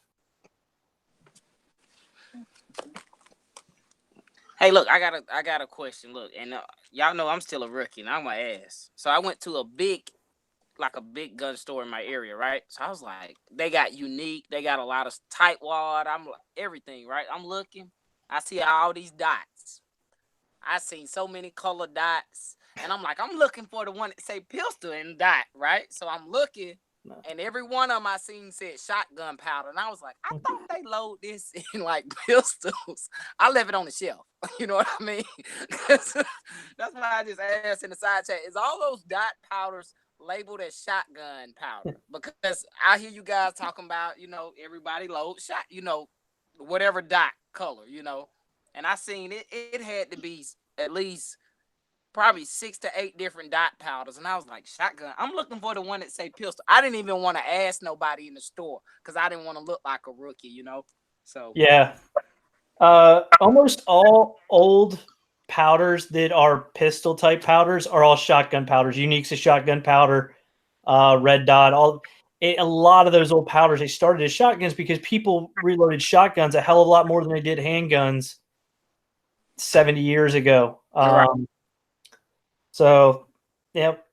Hey, look, I got a question. Look, and y'all know I'm still a rookie, and I'm my ass. So I went to a big gun store in my area, right? So I was like, they got Unique, they got a lot of tightwad, I'm like, everything, right? I'm looking, I see all these dots. I seen so many colored dots, and I'm like, I'm looking for the one that say pistol and dot, right? So I'm looking, and every one of them I seen said shotgun powder, and I was like, I thought they load this in like pistols. I left it on the shelf. You know what I mean? That's why I just asked in the side chat, is all those dot powders labeled as shotgun powder? Because I hear you guys talking about, everybody loads shot, whatever dot color, and I seen it had to be at least probably 6 to 8 different dot powders, and I was like, shotgun. I'm looking for the one that say pistol. I didn't even want to ask nobody in the store because I didn't want to look like a rookie, So yeah, almost all old powders that are pistol type powders are all shotgun powders. Unique's a shotgun powder, Red Dot, a lot of those old powders, they started as shotguns because people reloaded shotguns a hell of a lot more than they did handguns 70 years ago. Right. So, yep.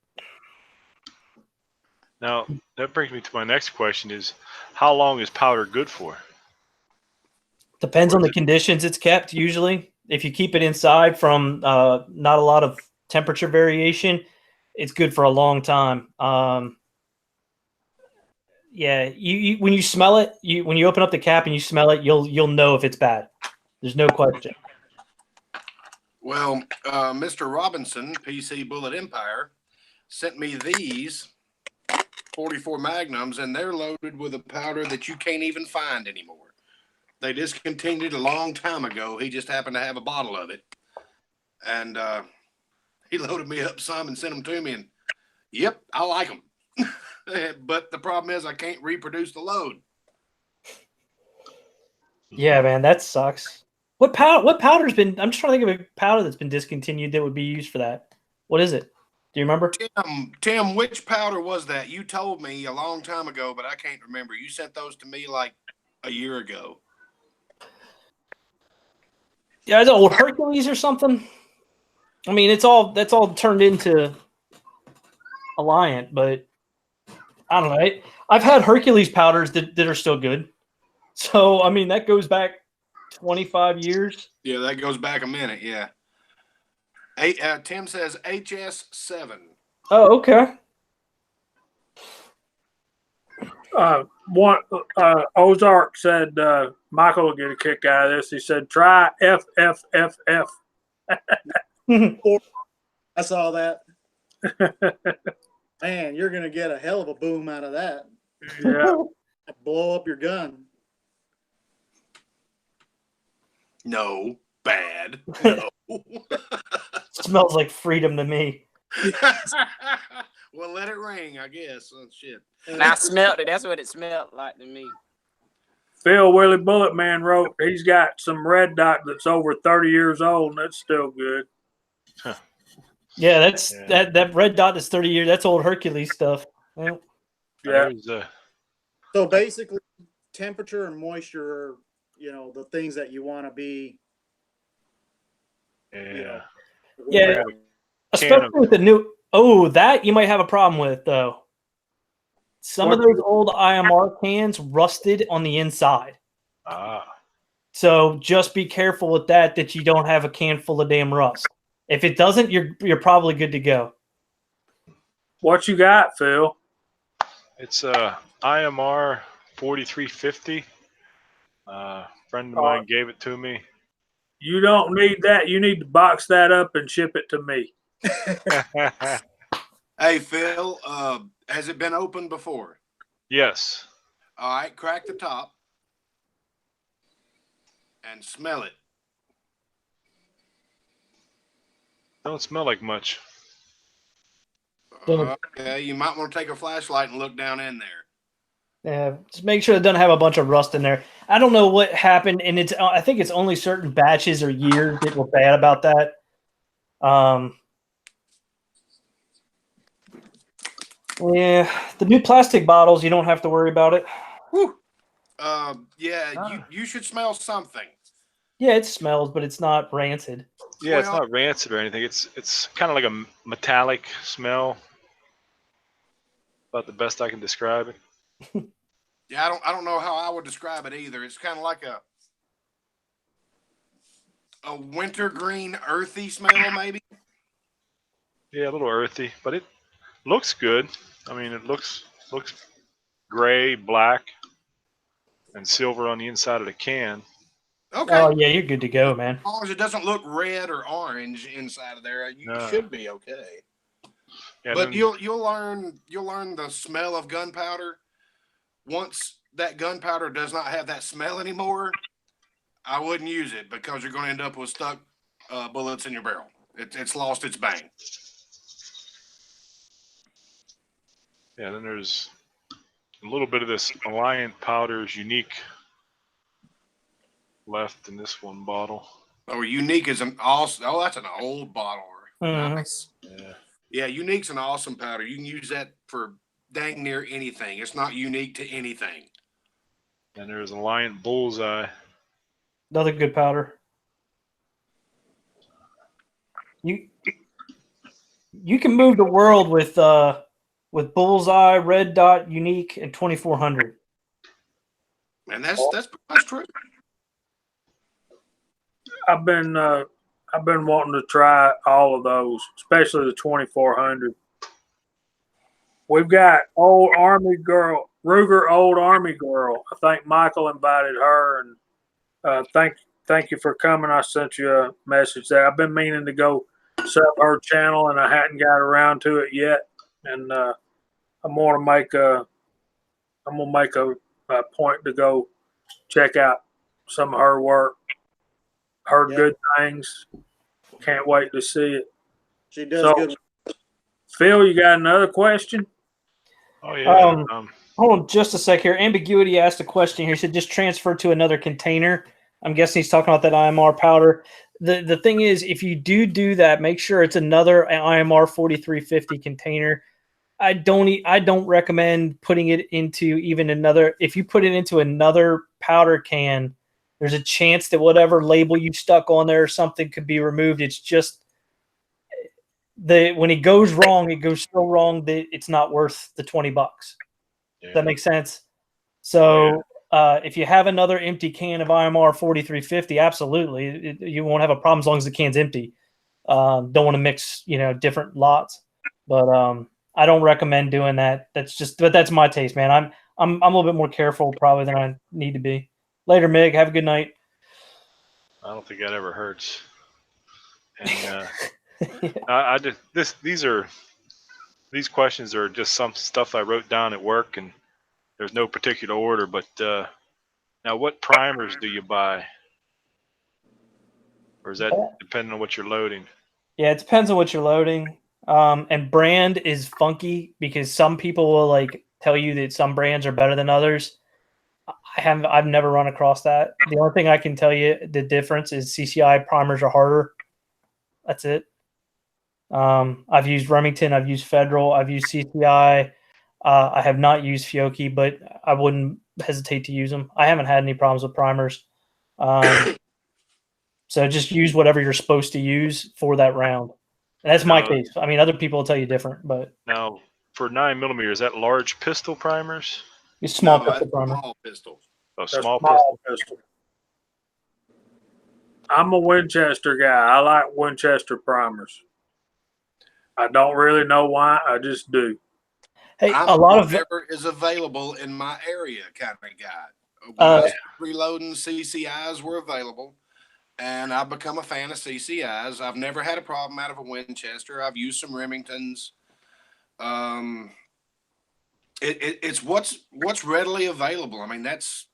Now that brings me to my next question: is how long is powder good for? Depends on the conditions it's kept. Usually, if you keep it inside from not a lot of temperature variation, it's good for a long time. Yeah, you when you smell it, when you open up the cap and you smell it, you'll know if it's bad. There's no question. Well, Mr. Robinson, PC Bullet Empire, sent me these 44 Magnums, and they're loaded with a powder that you can't even find anymore. They discontinued a long time ago. He just happened to have a bottle of it. And he loaded me up some and sent them to me. And, yep, I like them. But the problem is I can't reproduce the load. Yeah, man, that sucks. What powder's been? I'm just trying to think of a powder that's been discontinued that would be used for that. What is it? Do you remember? Tim, which powder was that? You told me a long time ago, but I can't remember. You sent those to me like a year ago. Yeah, is it old Hercules or something? I mean, that's all turned into Alliant, but I don't know. I've had Hercules powders that are still good. So, I mean, that goes back 25 years. Yeah, that goes back a minute. Yeah. Tim says HS7. Oh, okay. Ozark said Michael will get a kick out of this. He said, try FFFF. I saw that. Man, you're gonna get a hell of a boom out of that. Yeah. Blow up your gun. No, bad. No. Smells like freedom to me. Well, let it ring, I guess. Oh, shit. And I smelled it. That's what it smelled like to me. Phil Willie Bullet Man wrote he's got some red dot that's over 30 years old, and that's still good. Yeah, that red dot is 30 years. That's old Hercules stuff. Well, Yeah. So basically, temperature and moisture are, the things that you want to be. Yeah. Yeah. Especially with the new. Oh, that you might have a problem with though. Some of those old IMR cans rusted on the inside. So just be careful with that you don't have a can full of damn rust. If it doesn't, you're probably good to go. What you got, Phil? It's IMR 4350. Friend of mine gave it to me. You don't need that. You need to box that up and ship it to me. Hey, Phil, has it been opened before? Yes. All right, crack the top and smell it. Don't smell like much. Okay, you might want to take a flashlight and look down in there. Yeah, just make sure it doesn't have a bunch of rust in there. I don't know what happened, and I think it's only certain batches or years that were bad about that. Yeah, the new plastic bottles, you don't have to worry about it. Whew. You should smell something. Yeah, it smells, but it's not rancid. Yeah, it's not rancid or anything. It's kind of like a metallic smell. About the best I can describe it. Yeah, I don't know how I would describe it either. It's kind of like a wintergreen, earthy smell, maybe. Yeah, a little earthy, but it looks good. I mean, it looks gray, black, and silver on the inside of the can. Okay. Oh yeah, you're good to go, man. As long as it doesn't look red or orange inside of there, you should be okay. Yeah, but you'll learn the smell of gunpowder. Once that gunpowder does not have that smell anymore, I wouldn't use it because you're going to end up with stuck bullets in your barrel. It's lost its bang. Yeah, then there's a little bit of this Alliant Powders Unique left in this one bottle. Oh, Unique is an awesome. Oh, that's an old bottle. Nice. Yeah, Unique's an awesome powder. You can use that for dang near anything. It's not unique to anything. And there's Alliant Bullseye. Another good powder. You can move the world with Bullseye, Red Dot, Unique, and 2400. And that's true. I've been wanting to try all of those, especially the 2400. We've got old Army girl, Ruger old Army girl. I think Michael invited her, and thank you for coming. I sent you a message there. I've been meaning to go set up her channel, and I hadn't got around to it yet. And I'm gonna make a point to go check out some of her work. Heard good things. Can't wait to see it. She does good. Phil, you got another question? Oh yeah. Hold on just a sec here. Ambiguity asked a question here. He said, just transfer to another container. I'm guessing he's talking about that IMR powder. The thing is, if you do that, make sure it's another IMR 4350 container. I don't recommend putting it into even another. If you put it into another powder can, there's a chance that whatever label you stuck on there or something could be removed. It's just when it goes wrong, it goes so wrong that it's not worth the $20. Yeah. Does that make sense? So if you have another empty can of IMR 4350, absolutely, you won't have a problem as long as the can's empty. Don't want to mix, different lots, but I don't recommend doing that. But that's my taste, man. I'm a little bit more careful probably than I need to be. Later, Mig. Have a good night. I don't think that ever hurts. And Yeah. these questions are just some stuff I wrote down at work, and there's no particular order. But now, what primers do you buy, or is that depending on what you're loading? Yeah, it depends on what you're loading. And brand is funky because some people will tell you that some brands are better than others. I've never run across that. The only thing I can tell you the difference is CCI primers are harder. That's it. I've used Remington, I've used Federal, I've used CCI. I have not used Fiocchi, but I wouldn't hesitate to use them. I haven't had any problems with primers. So just use whatever you're supposed to use for that round. And that's my case. I mean, other people will tell you different, but Now, for 9mm, is that large pistol primers? it's small No, pistol that's primer. small pistols. Oh, They're small small pistol. pistol. I'm a Winchester guy. I like Winchester primers. I don't really know why. I just do. Hey, I'm a lot of whatever is available in my area kind of guy. When I was reloading, CCIs were available, and I've become a fan of CCIs. I've never had a problem out of a Winchester. I've used some Remingtons. It's what's readily available. I mean, that's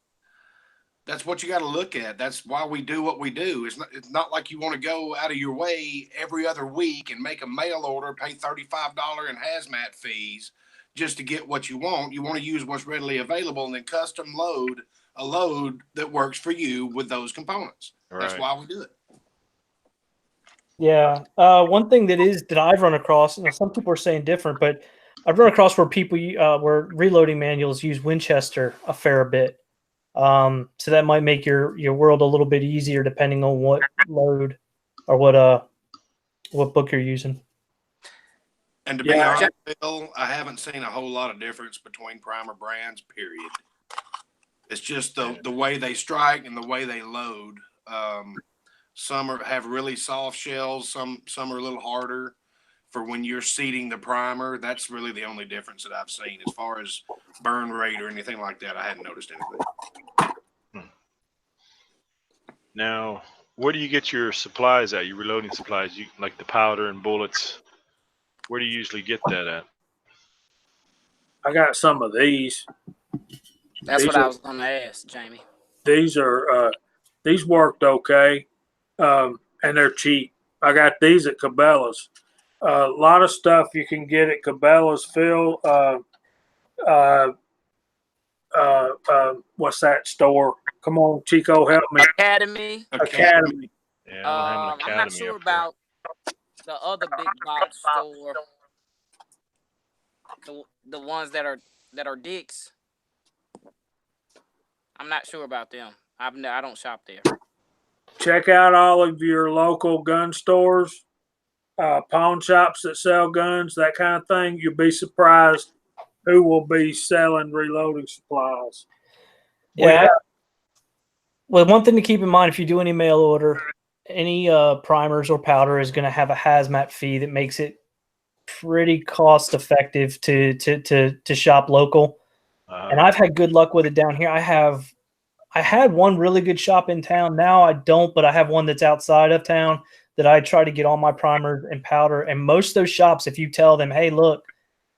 what you got to look at. That's why we do what we do. It's not like you want to go out of your way every other week and make a mail order, pay $35 in hazmat fees just to get what you want. You want to use what's readily available and then custom load a load that works for you with those components. Right. That's why we do it. Yeah. One thing that I've run across, some people are saying different, but I've run across where people where reloading manuals use Winchester a fair bit. So that might make your world a little bit easier depending on what load or what book you're using. And to be honest, Bill, I haven't seen a whole lot of difference between primer brands, period. It's just the way they strike and the way they load. Some have really soft shells. Some are a little harder for when you're seating the primer. That's really the only difference that I've seen. As far as burn rate or anything like that, I hadn't noticed anything. Now, where do you get your supplies at? Your reloading supplies, like the powder and bullets. Where do you usually get that at? I got some of these. That's what I was going to ask, Jamie. These are these worked okay, and they're cheap. I got these at Cabela's. A lot of stuff you can get at Cabela's. Phil, what's that store? Come on, Chico, help me. Academy. Academy. Yeah, I don't have an I'm not Academy sure up here. about the other big box store. The ones that are Dick's. I'm not sure about them. I don't shop there. Check out all of your local gun stores, pawn shops that sell guns, that kind of thing. You'll be surprised who will be selling reloading supplies. Yeah. Well, one thing to keep in mind if you do any mail order, any primers or powder is going to have a hazmat fee that makes it pretty cost effective to shop local. And I've had good luck with it down here. I had one really good shop in town. Now I don't, but I have one that's outside of town that I try to get all my primers and powder. And most of those shops, if you tell them, hey, look,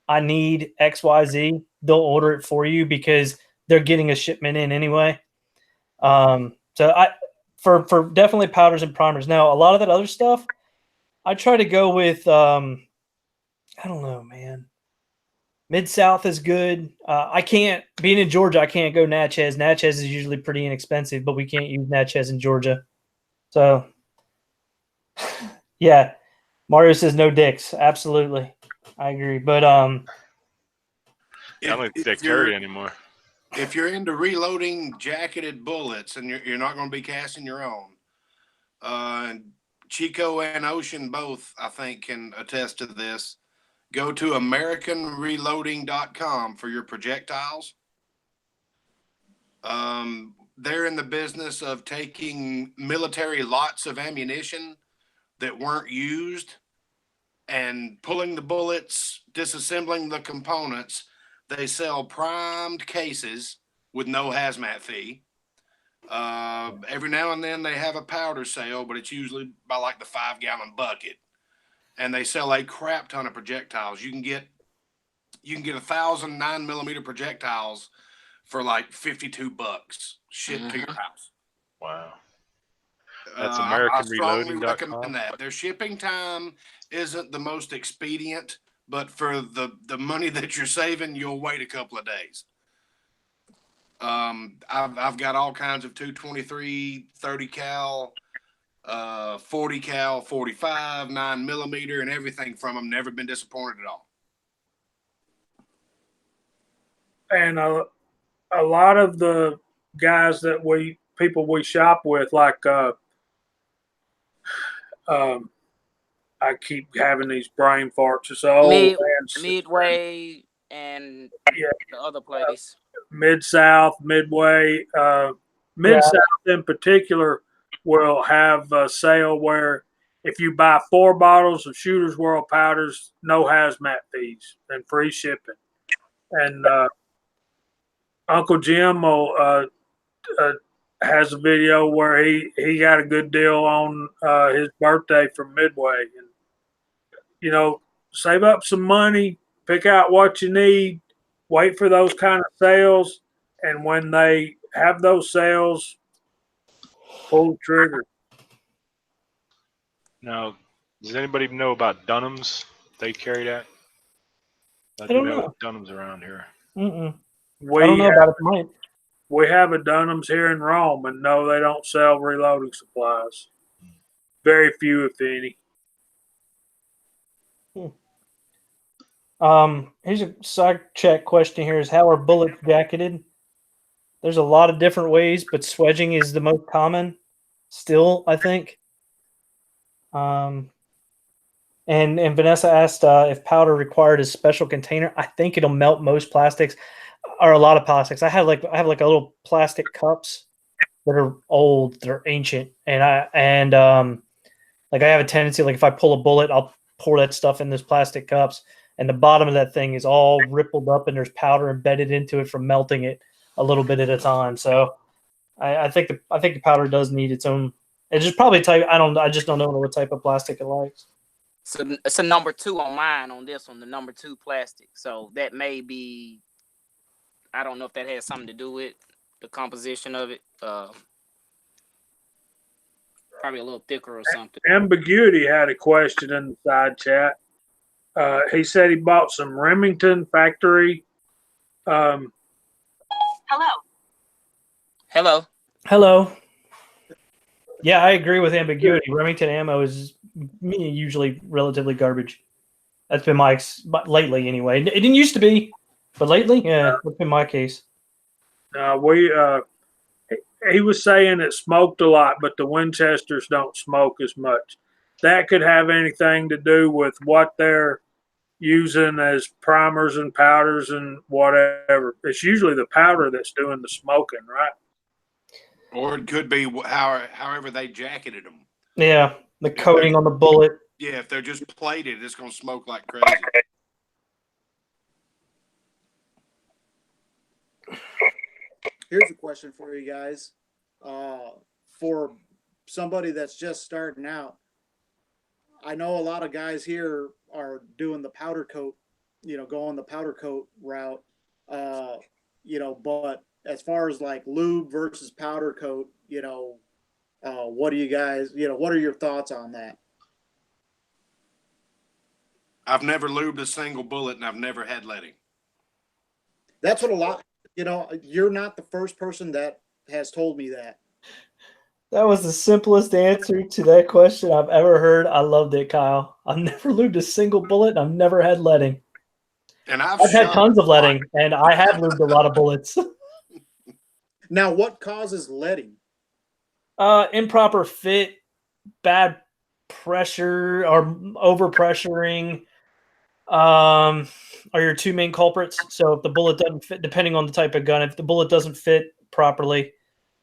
I need XYZ, they'll order it for you because they're getting a shipment in anyway. So for definitely powders and primers. Now, a lot of that other stuff, I try to go with, I don't know, man. Mid-South is good. I can't, being in Georgia, I can't go Natchez. Natchez is usually pretty inexpensive, but we can't use Natchez in Georgia. So, yeah, Mario says no dicks. Absolutely. I agree. But, I don't think If they carry anymore. if you're into reloading jacketed bullets and you're not going to be casting your own, Chico and Ocean both, I think, can attest to this. Go to AmericanReloading.com for your projectiles. They're in the business of taking military lots of ammunition that weren't used and pulling the bullets, disassembling the components. They sell primed cases with no hazmat fee. Every now and then they have a powder sale, but it's usually by like the 5-gallon bucket. And they sell a crap ton of projectiles. You can get 1,000 9mm projectiles for like $52 shipped to your house. Wow. That's I strongly AmericanReloading.com. recommend that. Their shipping time isn't the most expedient, but for the money that you're saving, you'll wait a couple of days. I've got all kinds of 223, 30 cal, 40 cal, 45, 9mm, and everything from them. Never been disappointed at all. And a lot of the guys that people we shop with, like I keep having these brain farts. So Midway and Yeah. the other place. Mid-South, Midway, Mid-South in particular will have a sale where if you buy 4 bottles of Shooter's World powders, no hazmat fees and free shipping. And Uncle Jim will has a video where he got a good deal on his birthday from Midway. And, you know, save up some money, pick out what you need, wait for those kind of sales. And when they have those sales, pull the trigger. Now, does anybody know about Dunham's? They carry that? I don't know. Dunham's around here. I don't know about it. Might. We have a Dunham's here in Rome, and no, they don't sell reloading supplies. Very few, if any. Here's a side check question here is how are bullets jacketed? There's a lot of different ways, but swedging is the most common still, I think. And Vanessa asked if powder required a special container. I think it'll melt most plastics or a lot of plastics. I have like a little plastic cups that are old, they're ancient, and I have a tendency, like if I pull a bullet, I'll pour that stuff in those plastic cups, and the bottom of that thing is all rippled up, and there's powder embedded into it from melting it a little bit at a time. So I think the powder does need its own. It's just probably type. I just don't know what type of plastic it likes. So it's a number 2 on mine on this one, the number 2 plastic. So that may be, I don't know if that has something to do with the composition of it. Probably a little thicker or something. Ambiguity had a question in the side chat. He said he bought some Remington factory. Hello. Yeah, I agree with ambiguity. Remington ammo is usually relatively garbage. That's been my lately anyway. It didn't used to be, but lately, yeah, that's been my case. He was saying it smoked a lot, but the Winchesters don't smoke as much. That could have anything to do with what they're using as primers and powders and whatever. It's usually the powder that's doing the smoking, right? Or it could be however they jacketed them. Yeah, the coating on the bullet. Yeah, if they're just plated, it's going to smoke like crazy. Here's a question for you guys. For somebody that's just starting out, I know a lot of guys here are doing the powder coat, going the powder coat route, but as far as like lube versus powder coat, what do you guys, what are your thoughts on that? I've never lubed a single bullet, and I've never had letting. That's what a lot, you're not the first person that has told me that. That was the simplest answer to that question I've ever heard. I loved it, Kyle. I've never lubed a single bullet. And I've never had leading. And I've I've had shot tons of leading, and I have lubed a lot of bullets. Now, what causes leading? Improper fit, bad pressure, or over pressuring are your two main culprits. So if the bullet doesn't fit, depending on the type of gun, if the bullet doesn't fit properly,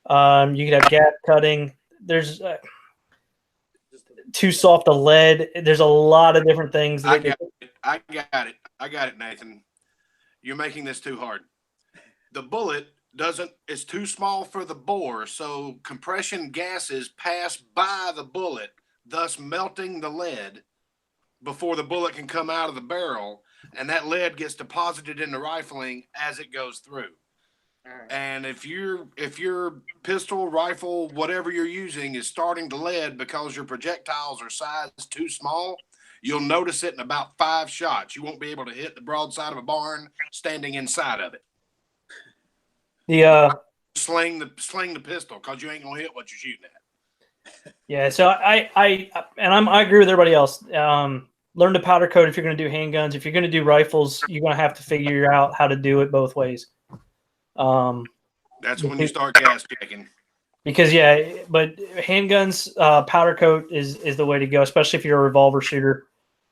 you could have gas cutting. There's too soft a lead. There's a lot of different things. I got it, Nathan. You're making this too hard. The bullet it's too small for the bore, so compression gases pass by the bullet, thus melting the lead before the bullet can come out of the barrel, and that lead gets deposited in the rifling as it goes through. And if your pistol, rifle, whatever you're using is starting to lead because your projectiles are sized too small, you'll notice it in about 5 shots. You won't be able to hit the broadside of a barn standing inside of it. Sling the pistol because you ain't gonna hit what you're shooting at. Yeah, so I agree with everybody else. Learn to powder coat if you're going to do handguns. If you're going to do rifles, you're going to have to figure out how to do it both ways. That's when you start gas checking. Because but handguns, powder coat is the way to go, especially if you're a revolver shooter,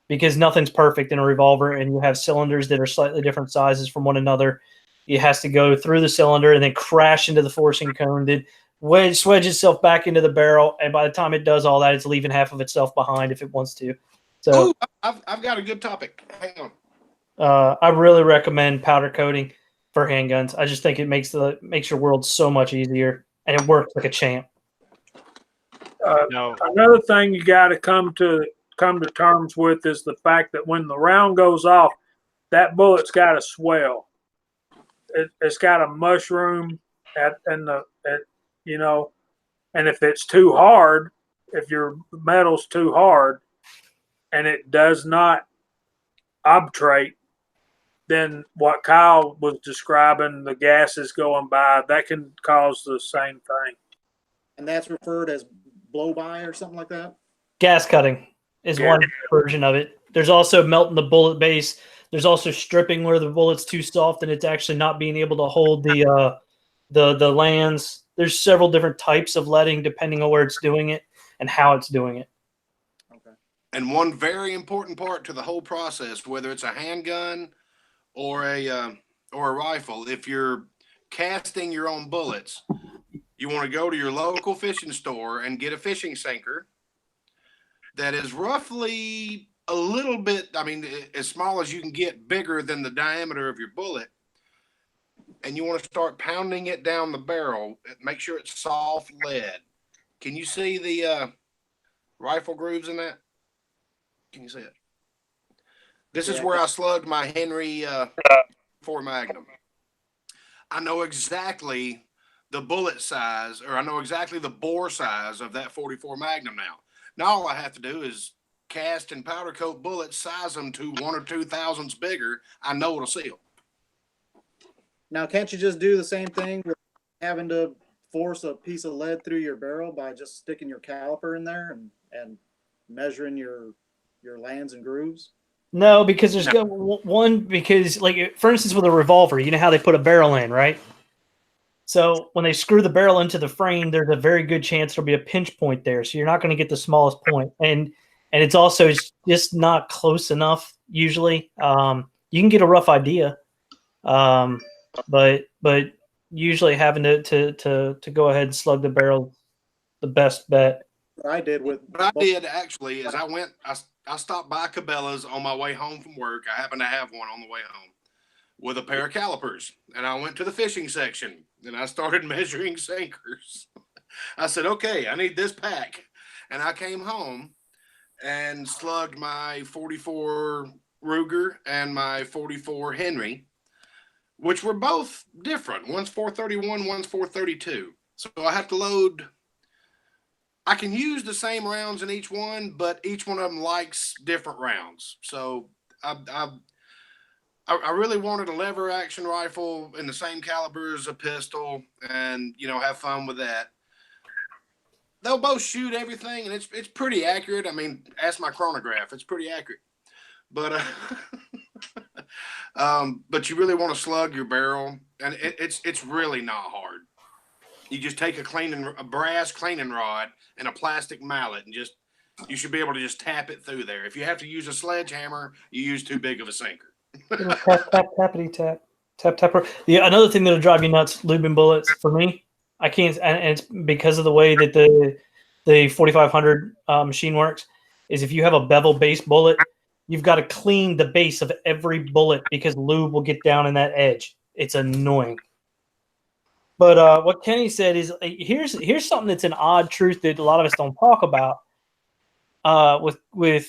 because nothing's perfect in a revolver, and you have cylinders that are slightly different sizes from one another. It has to go through the cylinder and then crash into the forcing cone, then wedge itself back into the barrel, and by the time it does all that, it's leaving half of itself behind if it wants to. So, ooh, I've got a good topic. Hang on. I really recommend powder coating for handguns. I just think it makes your world so much easier, and it works like a champ. No. Another thing you got to come to terms with is the fact that when the round goes off, that bullet's got to swell. It's got to mushroom and if it's too hard, if your metal's too hard and it does not obturate, then what Kyle was describing, the gases going by, that can cause the same thing. And that's referred as blow by or something like that? Gas cutting is one version of it. There's also melting the bullet base. There's also stripping where the bullet's too soft and it's actually not being able to hold the lands. There's several different types of leading depending on where it's doing it and how it's doing it. Okay. And one very important part to the whole process, whether it's a handgun or a rifle, if you're casting your own bullets, you want to go to your local fishing store and get a fishing sinker that is roughly a little bit, as small as you can get, bigger than the diameter of your bullet. And you want to start pounding it down the barrel. Make sure it's soft lead. Can you see the rifle grooves in that? Can you see it? This is where I slugged my Henry 4 Magnum. I know exactly the bullet size, or I know exactly the bore size of that 44 Magnum now. Now all I have to do is cast and powder coat bullets, size them to 1 or 2 thousandths bigger. I know it'll seal. Now, can't you just do the same thing with having to force a piece of lead through your barrel by just sticking your caliper in there and measuring your lands and grooves? No, because there's because like, for instance, with a revolver, you know how they put a barrel in, right? So when they screw the barrel into the frame, there's a very good chance there'll be a pinch point there. So you're not going to get the smallest point. And it's also just not close enough usually. You can get a rough idea. But usually having to go ahead and slug the barrel, the best bet. What I did Actually is I stopped by Cabela's on my way home from work. I happened to have one on the way home with a pair of calipers, and I went to the fishing section and I started measuring sinkers. I said, okay, I need this pack. And I came home and slugged my 44 Ruger and my 44 Henry, which were both different. One's 431, one's 432. So I have to load. I can use the same rounds in each one, but each one of them likes different rounds. So I I really wanted a lever action rifle in the same caliber as a pistol, and have fun with that. They'll both shoot everything, and it's pretty accurate. I mean, ask my chronograph; it's pretty accurate. But but you really want to slug your barrel, and it's really not hard. You just take a brass cleaning rod and a plastic mallet, and you should be able to just tap it through there. If you have to use a sledgehammer, you use too big of a sinker. Little tap, tap, tappity tap, tap, tap. Yeah, another thing that'll drive you nuts, lubing bullets. For me, I can't, and it's because of the way that the 4500 machine works. Is if you have a bevel-based bullet, you've got to clean the base of every bullet because lube will get down in that edge. It's annoying. But what Kenny said is here's something that's an odd truth that a lot of us don't talk about. With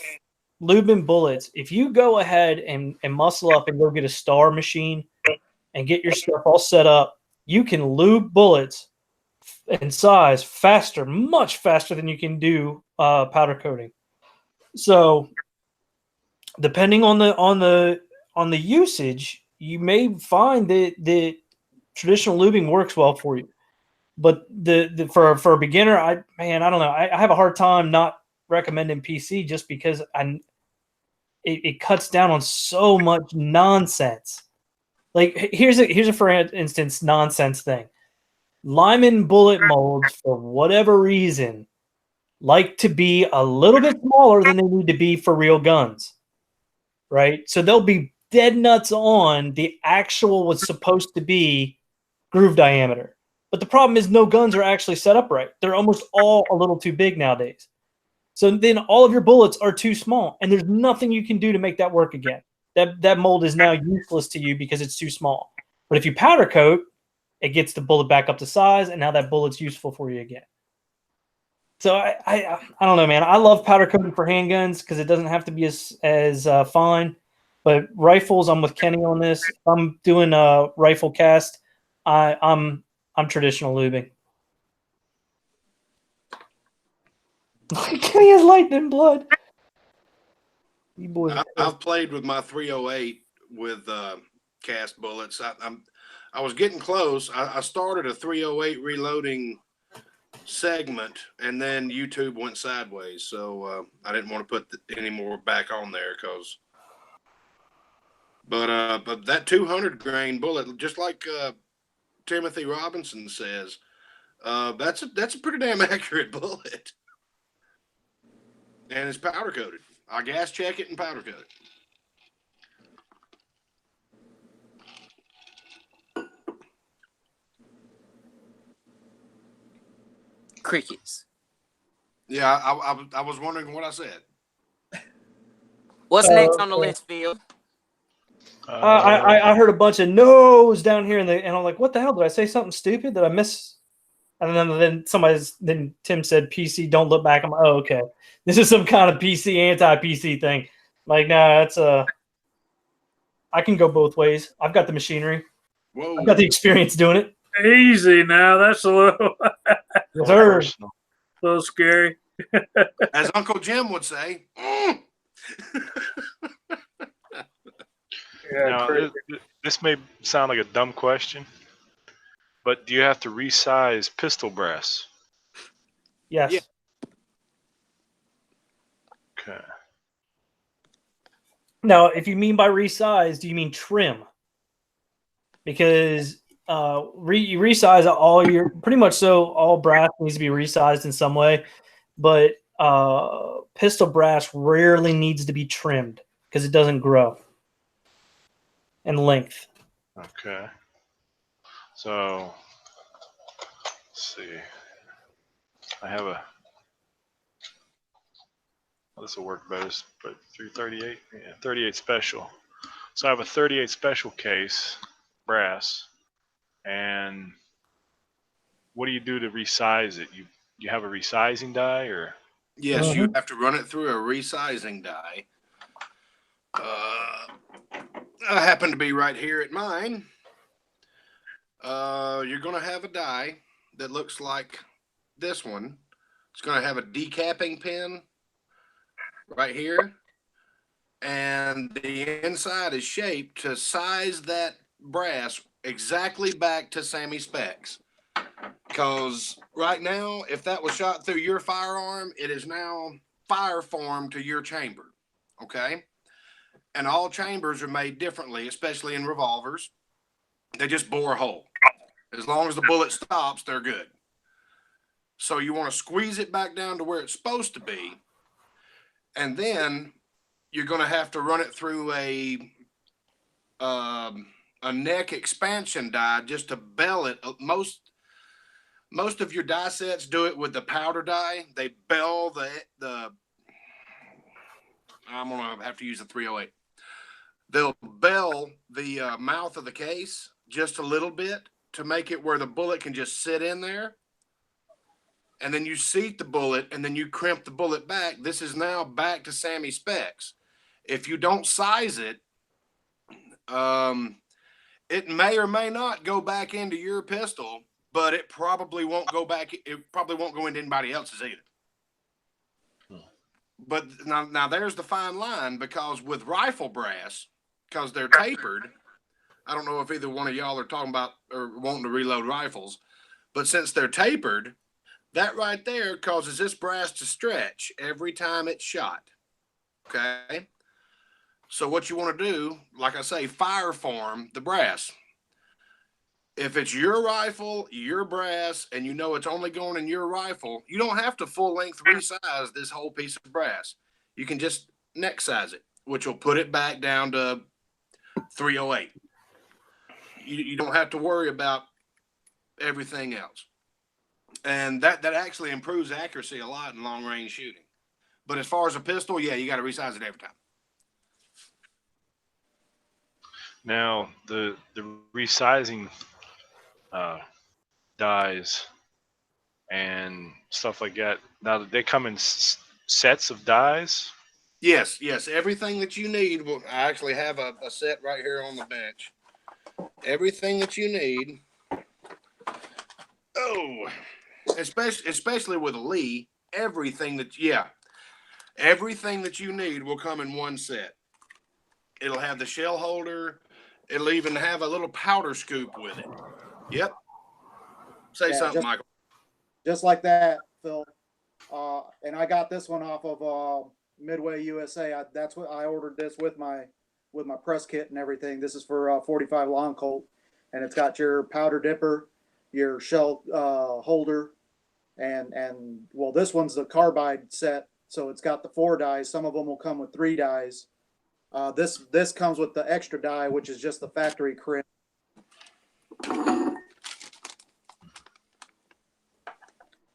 lubing bullets, if you go ahead and muscle up and go get a Star machine and get your stuff all set up, you can lube bullets in size faster, much faster than you can do powder coating. So depending on the usage, you may find that traditional lubing works well for you. But for a beginner, I don't know. I have a hard time not recommending PC just because it cuts down on so much nonsense. Like here's a for instance nonsense thing. Lyman bullet molds, for whatever reason, like to be a little bit smaller than they need to be for real guns, right? So they'll be dead nuts on the actual what's supposed to be groove diameter. But the problem is no guns are actually set up right. They're almost all a little too big nowadays. So then all of your bullets are too small, and there's nothing you can do to make that work again. That mold is now useless to you because it's too small. But if you powder coat, it gets the bullet back up to size, and now that bullet's useful for you again. So I don't know, man. I love powder coating for handguns because it doesn't have to be as fine. But rifles, I'm with Kenny on this. If I'm doing a rifle cast, I'm traditional lubing. Kenny has lightning blood. You boys. I've played with my 308 with cast bullets. I was getting close. I started a 308 reloading segment, and then YouTube went sideways. So I didn't want to put any more back on there because. But that 200 grain bullet, just like Timothy Robinson says, that's a pretty damn accurate bullet. And it's powder coated. I gas check it and powder coat it. Crickets. Yeah, I was wondering what I said. What's next on the list, Phil? I heard a bunch of no's down here, and I'm like, what the hell? Did I say something stupid? Did I miss? And then Tim said PC, don't look back. I'm like, oh, okay. This is some kind of PC, anti-PC thing. Like, nah, that's I can go both ways. I've got the machinery. Whoa. I've got the experience doing it. Easy now. That's a little, Yes, sir. Personal. little scary. As Uncle Jim would say. Yeah, Now, this may sound like a dumb question, but do you have to resize pistol brass? Yes. Yeah. Okay. Now, if you mean by resize, do you mean trim? Because you resize all your pretty much so all brass needs to be resized in some way, but pistol brass rarely needs to be trimmed because it doesn't grow in length. Okay. So, let's see. I have a. This will work better, but 338, yeah, 38 special. So I have a 38 special case, brass, and what do you do to resize it? You have a resizing die, or? Yes, you have to run it through a resizing die. I happen to be right here at mine. You're going to have a die that looks like this one. It's going to have a decapping pin right here. and the inside is shaped to size that brass exactly back to Sammy specs. Because right now, if that was shot through your firearm, it is now fire formed to your chamber. Okay. And all chambers are made differently, especially in revolvers. They just bore a hole. As long as the bullet stops, they're good. So you want to squeeze it back down to where it's supposed to be. And then you're going to have to run it through a neck expansion die just to bell it. Most of your die sets do it with the powder die. They bell the I'm going to have to use the 308. They'll bell the mouth of the case just a little bit to make it where the bullet can just sit in there. And then you seat the bullet and then you crimp the bullet back. This is now back to Sammy specs. If you don't size it, it may or may not go back into your pistol, but it probably won't go back. It probably won't go into anybody else's either. But now there's the fine line, because with rifle brass, because they're tapered, I don't know if either one of y'all are talking about or wanting to reload rifles, but since they're tapered, that right there causes this brass to stretch every time it's shot. Okay. So what you want to do, like I say, fire form the brass. If it's your rifle, your brass, and you know it's only going in your rifle, you don't have to full length resize this whole piece of brass. You can just neck size it, which will put it back down to 308. You don't have to worry about everything else. And that actually improves accuracy a lot in long range shooting. But as far as a pistol, yeah, you got to resize it every time. Now the resizing dies and stuff like that. Now they come in sets of dies. Yes. Everything that you need. Well, I actually have a set right here on the bench. Everything that you need. Oh, especially with a Lee, everything that you need will come in one set. It'll have the shell holder. It'll even have a little powder scoop with it. Yep. Say something, Michael. Just like that, Phil. And I got this one off of Midway USA. That's what I ordered this with my press kit and everything. This is for 45 Long Colt, and it's got your powder dipper, your shell holder, and well, this one's the carbide set, so it's got the 4 dies. Some of them will come with 3 dies. This comes with the extra die, which is just the factory crimp.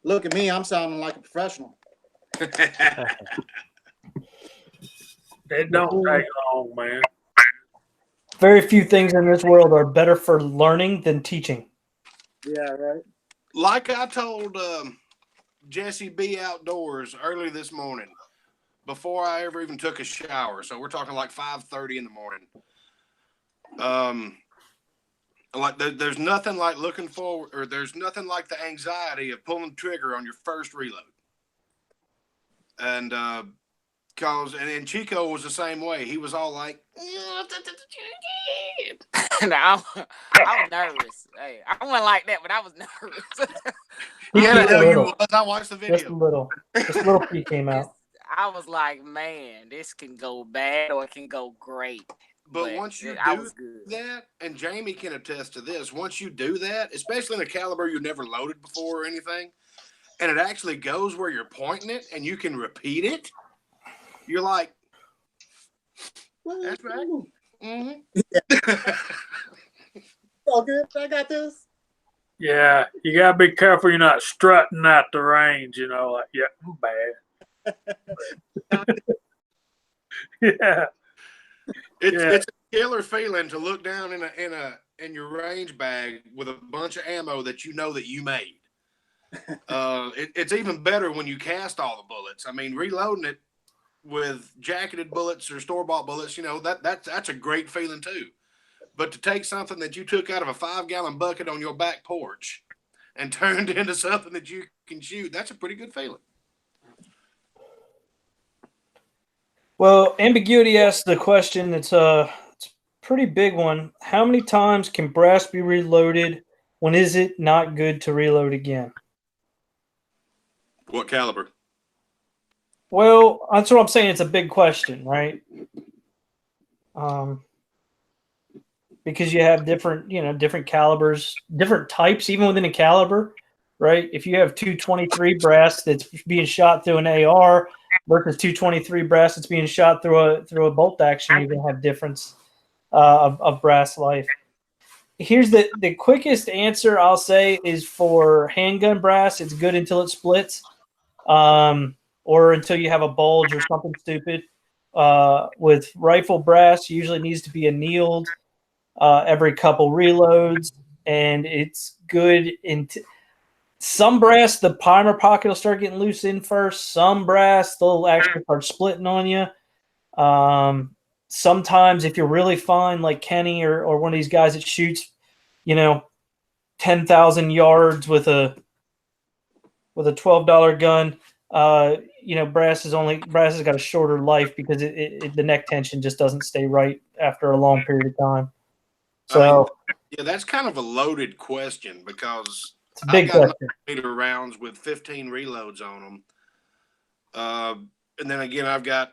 Look at me, I'm sounding like a professional. It don't take long, man. Very few things in this world are better for learning than teaching. Yeah, right. Like I told Jesse B outdoors early this morning, before I ever even took a shower. So we're talking like 5:30 in the morning. Like there's nothing like looking forward, or there's nothing like the anxiety of pulling the trigger on your first reload. And then Chico was the same way. He was all like, And I was nervous. Hey, I wasn't like that, but I was nervous. yeah, the Just a hell you little. was. I watched the Just a video. little. Just a little pea came out. I was like, man, this can go bad or it can go great. But once you I do was good. that, and Jamie can attest to this, once you do that, especially in a caliber you've never loaded before or anything, and it actually goes where you're pointing it and you can repeat it, you're like, that's right. Mm-hmm. All good. I got this. Yeah, you gotta be careful you're not strutting out the range, you know, like, yeah, I'm bad. Yeah. It's a killer feeling to look down in your range bag with a bunch of ammo that you know that you made. It's even better when you cast all the bullets. I mean, reloading it with jacketed bullets or store-bought bullets, you know, that's a great feeling too. But to take something that you took out of a 5-gallon bucket on your back porch and turned into something that you can shoot, that's a pretty good feeling. Well, ambiguity asks the question. It's a pretty big one. How many times can brass be reloaded? When is it not good to reload again? What caliber? Well, that's what I'm saying. It's a big question, right? Because you have different calibers, different types, even within a caliber, right? If you have 223 brass that's being shot through an AR versus 223 brass that's being shot through a bolt action, you're gonna have difference of brass life. Here's the quickest answer I'll say is for handgun brass. It's good until it splits, or until you have a bulge or something stupid. With rifle brass, usually needs to be annealed every couple reloads, and it's good in some brass. The primer pocket will start getting loose in first. Some brass they'll actually start splitting on you. Sometimes if you're really fine, like Kenny or one of these guys that shoots, 10,000 yards with a $12 gun, brass has got a shorter life because the neck tension just doesn't stay right after a long period of time. So yeah, that's kind of a loaded question because it's a big I've got question. 9mm rounds with 15 reloads on them. And then again, I've got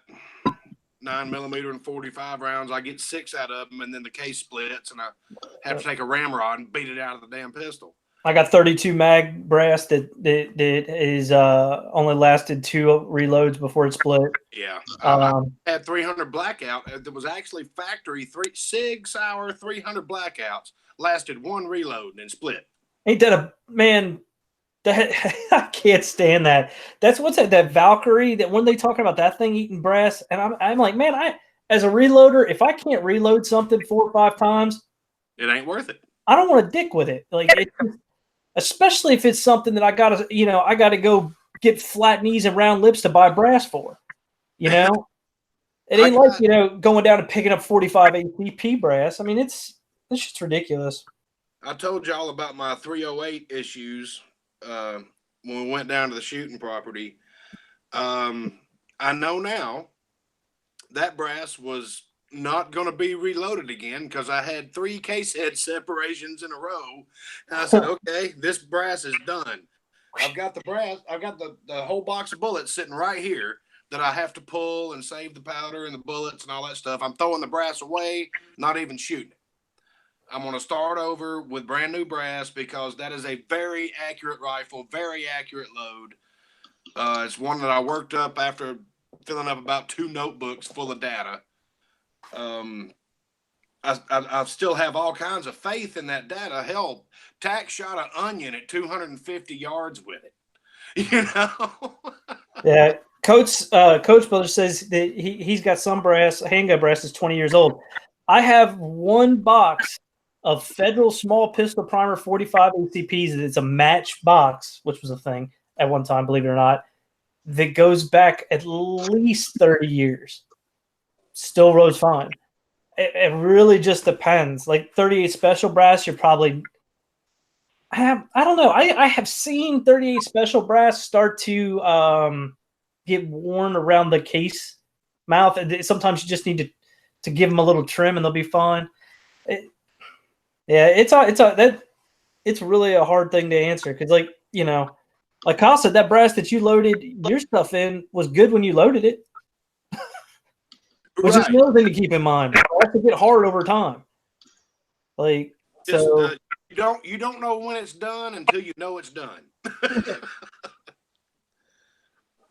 9mm and 45 rounds. I get 6 out of them, and then the case splits, and I have to take a ramrod and beat it out of the damn pistol. I got 32 mag brass that is only lasted 2 reloads before it split. Yeah, I had 300 blackout. There was actually factory Sig Sauer 300 blackouts. Lasted 1 reload and then split. Ain't that a man? That I can't stand that. That's what's that Valkyrie. That when they talking about that thing eating brass, and I'm like, man, as a reloader, if I can't reload something 4 or 5 times, it ain't worth it. I don't want to dick with it. Like especially if it's something that I gotta go get flat knees and round lips to buy brass for. It ain't like going down and picking up 45 ACP brass. I mean, it's just ridiculous. I told y'all about my 308 issues when we went down to the shooting property. I know now that brass was not going to be reloaded again because I had 3 case head separations in a row. And I said, okay, this brass is done. I've got the brass. I've got the whole box of bullets sitting right here that I have to pull and save the powder and the bullets and all that stuff. I'm throwing the brass away, not even shooting it. I'm going to start over with brand new brass because that is a very accurate rifle, very accurate load. It's one that I worked up after filling up about 2 notebooks full of data. I still have all kinds of faith in that data. Hell, Tack shot an onion at 250 yards with it. Yeah, Coach Brother says that he's got some brass, handgun brass that's 20 years old. I have 1 box of Federal small pistol primer 45 ACPs. It's a match box, which was a thing at one time, believe it or not, that goes back at least 30 years. Still rolls fine. It really just depends. Like 38 special brass, you're probably I don't know. I have seen 38 special brass start to get worn around the case mouth. Sometimes you just need to give them a little trim and they'll be fine. It's really a hard thing to answer because, like Kyle said, that brass that you loaded your stuff in was good when you loaded it, which is another thing to keep in mind. It has to get hard over time. You don't know when it's done until you know it's done.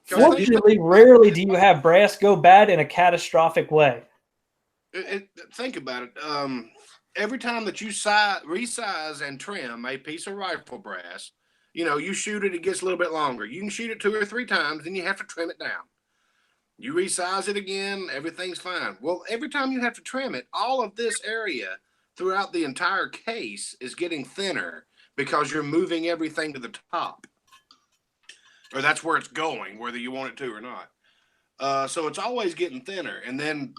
Fortunately, rarely do you have brass go bad in a catastrophic way. Think about it. Every time that you resize and trim a piece of rifle brass, you shoot it, it gets a little bit longer. You can shoot it 2 or 3 times, then you have to trim it down. You resize it again, everything's fine. Well, every time you have to trim it, all of this area throughout the entire case is getting thinner because you're moving everything to the top. Or that's where it's going, whether you want it to or not. So it's always getting thinner. And then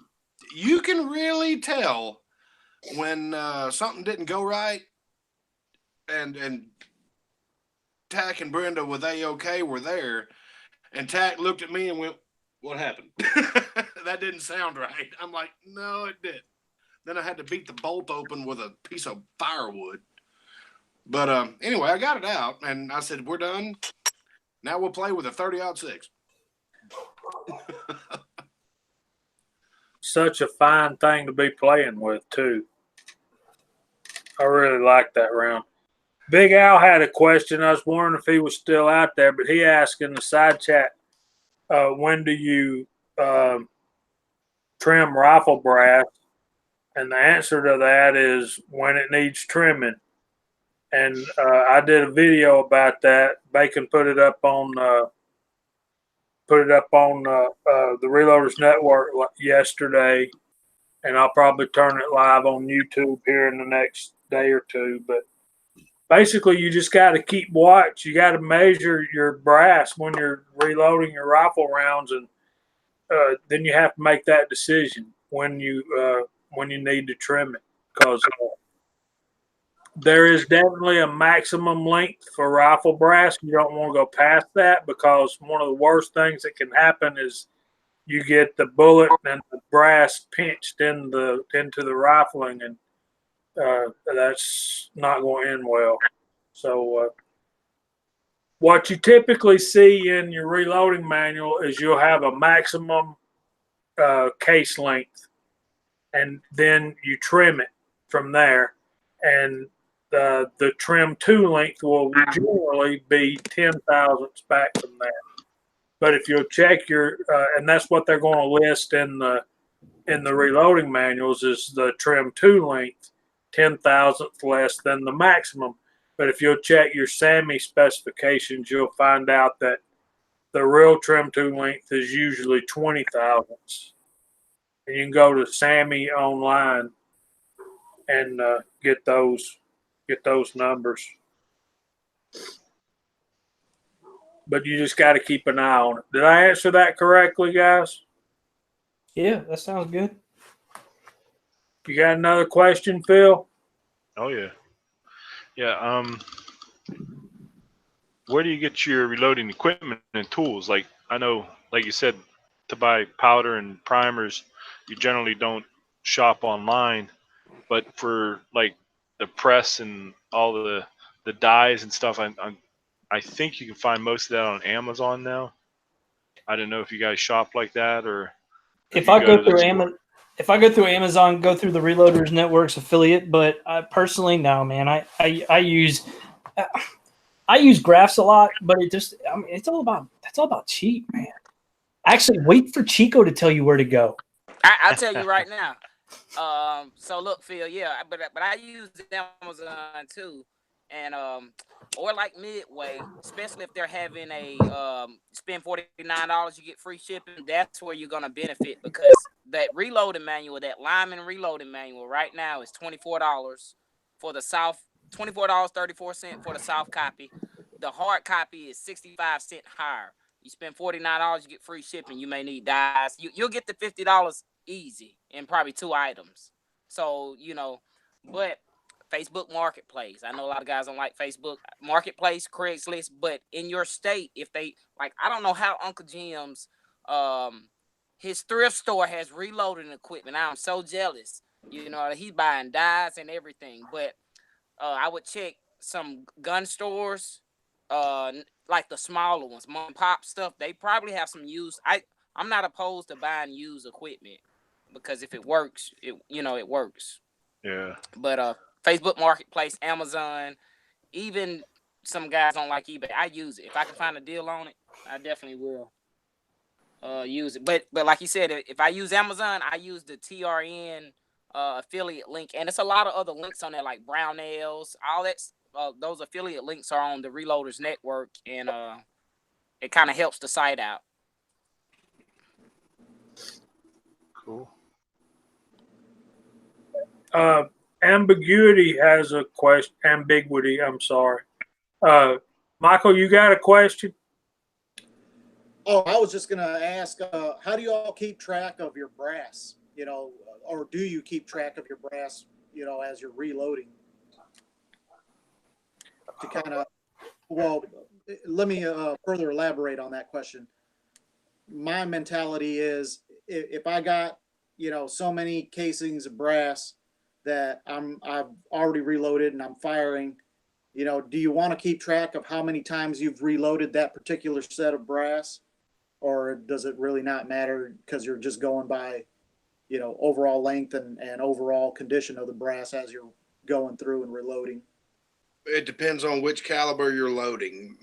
you can really tell when something didn't go right, and Tack and Brenda with A-OK were there, and Tack looked at me and went, what happened? That didn't sound right. I'm like, no, it did. Then I had to beat the bolt open with a piece of firewood. But anyway, I got it out, and I said, we're done. Now we'll play with a 30-06. Such a fine thing to be playing with, too. I really like that round. Big Al had a question. I was wondering if he was still out there, but he asked in the side chat, when do you trim rifle brass? And the answer to that is when it needs trimming. And I did a video about that. Bacon put it up on the Reloaders Network yesterday, and I'll probably turn it live on YouTube here in the next day or two. But basically, you just got to keep watch. You got to measure your brass when you're reloading your rifle rounds, and then you have to make that decision when you need to trim it, because there is definitely a maximum length for rifle brass. You don't want to go past that, because one of the worst things that can happen is you get the bullet and the brass pinched into the rifling, and that's not going to end well. So what you typically see in your reloading manual is you'll have a maximum case length, and then you trim it from there, and the trim to length will generally be 10 thousandths back from there. But if you'll check your, and that's what they're going to list in the reloading manuals, is the trim to length 10 thousandths less than the maximum. But if you'll check your SAMI specifications, you'll find out that the real trim to length is usually 20 thousandths. And you can go to SAMI online and get those numbers. But you just got to keep an eye on it. Did I answer that correctly, guys? Yeah, that sounds good. You got another question, Phil? Oh yeah. Yeah. Where do you get your reloading equipment and tools? Like, I know, like you said, to buy powder and primers, you generally don't shop online, but for like the press and all the dies and stuff, I think you can find most of that on Amazon now. I don't know if you guys shop like that, or If I go through Amazon, go through the Reloaders Network's affiliate. But personally, no, man. I use graphs a lot, but it's all about cheap, man. Actually, wait for Chico to tell you where to go. I'll tell you right now. So look, Phil, yeah, but I use Amazon too, and or like Midway, especially if they're having a spend $49, you get free shipping. That's where you're gonna benefit, because that reloading manual, that Lyman reloading manual, right now is $24 for the South, $24.34 for the soft copy. The hard copy is 65 cents higher. You spend $49, you get free shipping. You may need dies. You'll get the $50 easy in probably 2 items. So, but Facebook Marketplace. I know a lot of guys don't like Facebook Marketplace, Craigslist, but in your state, if they like, I don't know how Uncle Jim's his thrift store has reloading equipment. I'm so jealous. He's buying dies and everything. But I would check some gun stores, like the smaller ones, mom and pop stuff. They probably have some used. I'm not opposed to buying used equipment, because if it works, it works. Yeah. But Facebook Marketplace, Amazon, even some guys don't like eBay. I use it. If I can find a deal on it, I definitely will use it. But like you said, if I use Amazon, I use the TRN affiliate link, and it's a lot of other links on there, like Brownells, all that. Those affiliate links are on the Reloaders Network, and it kind of helps the site out. Cool. Ambiguity has a question. Ambiguity, I'm sorry. Michael, you got a question? Oh, I was just going to ask, how do you all keep track of your brass, or do you keep track of your brass, as you're reloading? To kind of, well, let me further elaborate on that question. my mentality is if I got, so many casings of brass that I've already reloaded and I'm firing, do you want to keep track of how many times you've reloaded that particular set of brass? Or does it really not matter because you're just going by, overall length and overall condition of the brass as you're going through and reloading? It depends on which caliber you're loading.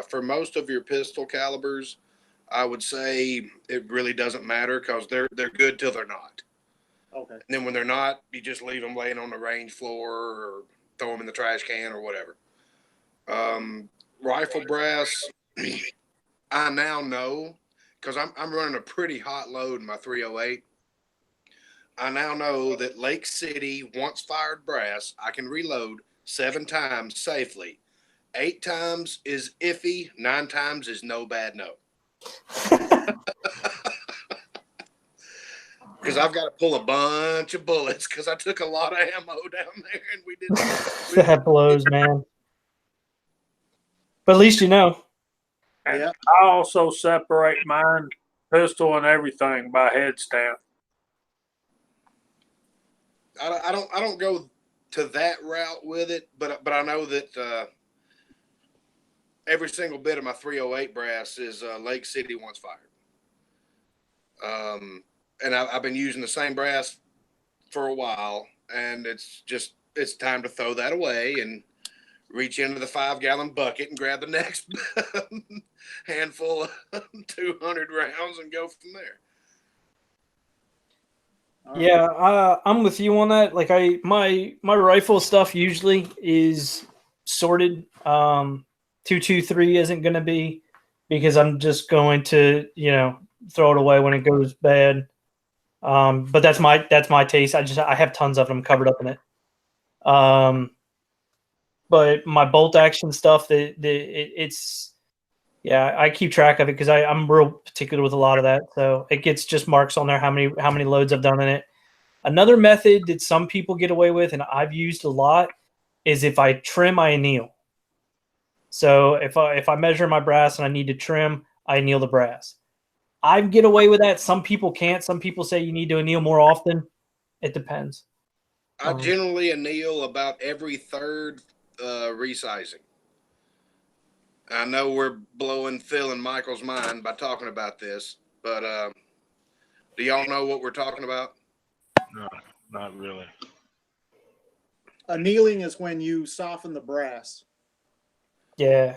For most of your pistol calibers, I would say it really doesn't matter because they're good till they're not. Okay. And then when they're not, you just leave them laying on the range floor or throw them in the trash can or whatever. Rifle brass, I now know because I'm running a pretty hot load in my 308. I now know that Lake City once fired brass, I can reload 7 times safely. 8 times is iffy. 9 times is no bad no. Because I've got to pull a bunch of bullets because I took a lot of ammo down there and we didn't. That blows, man. But at least you know. And Yeah. I also separate mine, pistol and everything, by head stamp. I don't go to that route with it, but I know that every single bit of my 308 brass is Lake City once fired. And I've been using the same brass for a while, and it's time to throw that away and reach into the 5-gallon bucket and grab the next handful of 200 rounds and go from there. All right. Yeah, I'm with you on that. Like my rifle stuff usually is sorted. 223 isn't going to be because I'm just going to throw it away when it goes bad. But that's my taste. I have tons of them covered up in it. But my bolt action stuff, it's I keep track of it because I'm real particular with a lot of that. So it gets just marks on there how many loads I've done in it. Another method that some people get away with, and I've used a lot, is if I trim, I anneal. So if I measure my brass and I need to trim, I anneal the brass. I get away with that. Some people can't. Some people say you need to anneal more often. It depends. I generally anneal about every third resizing. I know we're blowing Phil and Michael's mind by talking about this, but do y'all know what we're talking about? No, not really. Annealing is when you soften the brass. Yeah,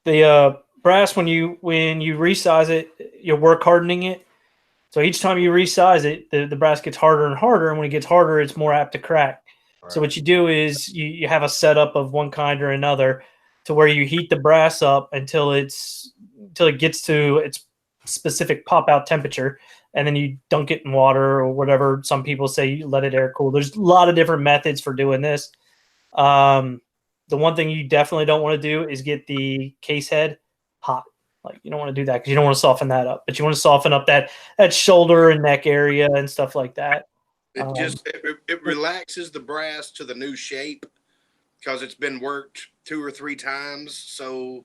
the brass when you resize it, you're work hardening it. So each time you resize it, the brass gets harder and harder, and when it gets harder, it's more apt to crack. Right. So what you do is you have a setup of one kind or another, to where you heat the brass up until it gets to its specific pop out temperature, and then you dunk it in water or whatever. Some people say you let it air cool. There's a lot of different methods for doing this. The one thing you definitely don't want to do is get the case head hot. Like, you don't want to do that because you don't want to soften that up, but you want to soften up that shoulder and neck area and stuff like that. It relaxes the brass to the new shape because it's been worked 2 or 3 times. So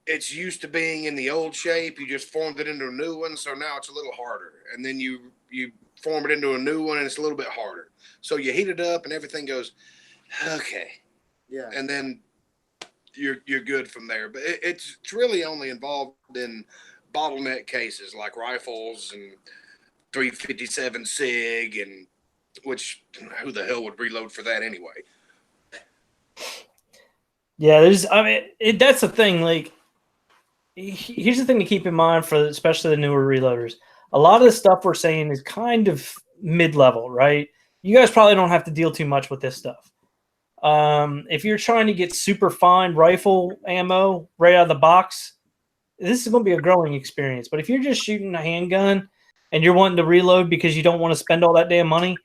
it's used to being in the old shape. You just formed it into a new one. So now it's a little harder. And then you form it into a new one and it's a little bit harder. So you heat it up and everything goes, okay. Yeah. And then you're good from there. But it's really only involved in bottleneck cases like rifles and 357 SIG, and which who the hell would reload for that anyway? Yeah, that's the thing. Like, here's the thing to keep in mind for especially the newer reloaders. A lot of the stuff we're saying is kind of mid-level, right? You guys probably don't have to deal too much with this stuff. If you're trying to get super fine rifle ammo right out of the box, this is going to be a growing experience. But if you're just shooting a handgun and you're wanting to reload because you don't want to spend all that damn money,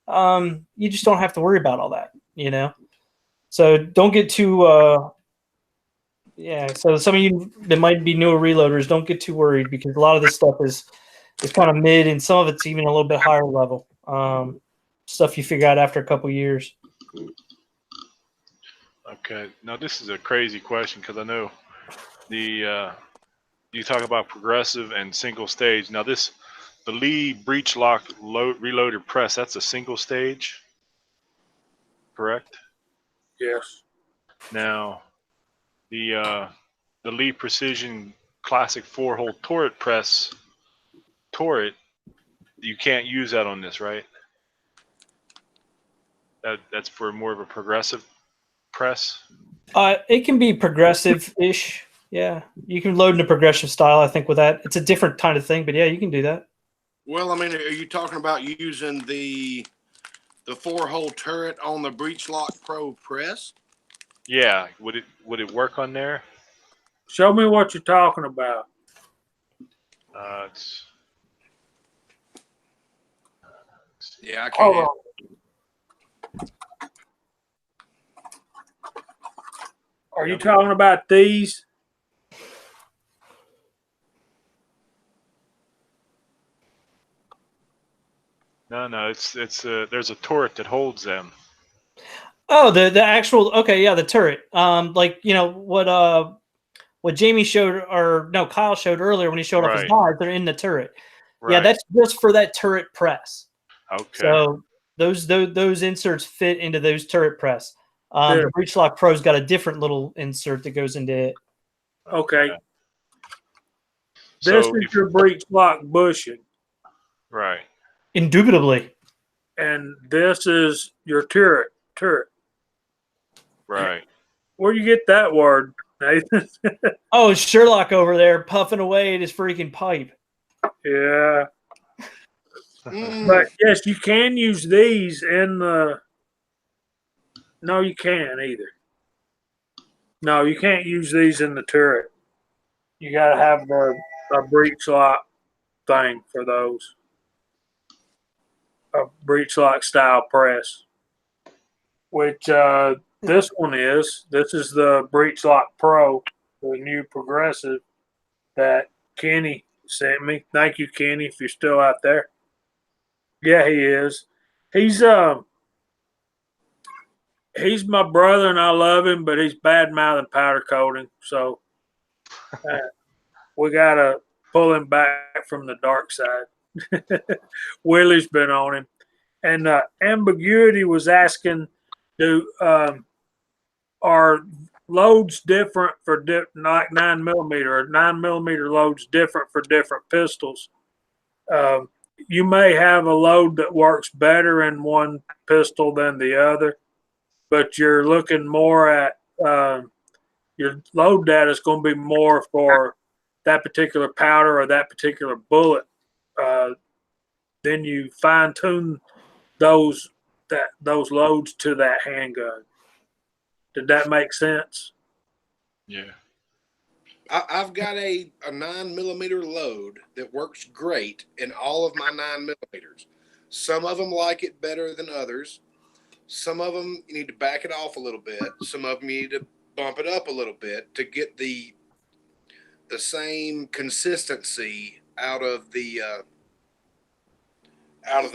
you just don't have to worry about all that, So don't get too so some of you that might be newer reloaders, don't get too worried because a lot of this stuff is kind of mid, and some of it's even a little bit higher level. Stuff you figure out after a couple years. Okay, now this is a crazy question because I know the you talk about progressive and single stage. Now the Lee breech lock reloaded press, that's a single stage, correct? Yes. Now the Lee Precision Classic 4-hole turret press turret, you can't use that on this, right? That's for more of a progressive press. It can be progressive-ish. Yeah, you can load in a progressive style. I think with that, it's a different kind of thing. But yeah, you can do that. Well, I mean, are you talking about using the 4-hole turret on the Breech Lock Pro press? Yeah, would it work on there? Show me what you're talking about. It's Yeah, I Hold can't. on. Are you Yep. talking about these? no, it's there's a turret that holds them. Oh, the actual. Okay, yeah, the turret. Like what Jamie showed, or no, Kyle showed earlier when he showed off his Right. knives. They're in the turret. Yeah, Right. that's just for that turret press. Okay. So those inserts fit into those turret press. Yeah. The Breech Lock Pro's got a different little insert that goes into it. Okay. So This is your breech lock bushing, right. Indubitably. and this is your turret. Right. Where do you get that word, Nathan? Oh, Sherlock over there puffing away at his freaking pipe. Yeah. Mm. But yes, you can use these in the. No, you can't either. No, you can't use these in the turret. You got to have a breech lock thing for those. A breech lock style press, which this one is. This is the Breech Lock Pro, the new progressive that Kenny sent me. Thank you, Kenny, if you're still out there. Yeah, he is. He's my brother and I love him, but he's bad mouthing powder coating. So we gotta pull him back from the dark side. Willie's been on him, and Ambiguity was asking, are loads different for like 9mm, or 9mm loads different for different pistols? You may have a load that works better in one pistol than the other, but you're looking more at your load data is going to be more for that particular powder or that particular bullet. Then you fine tune those loads to that handgun. Did that make sense? Yeah. I've got a 9mm load that works great in all of my 9mm. Some of them like it better than others. Some of them you need to back it off a little bit. Some of them you need to bump it up a little bit to get the same consistency out of the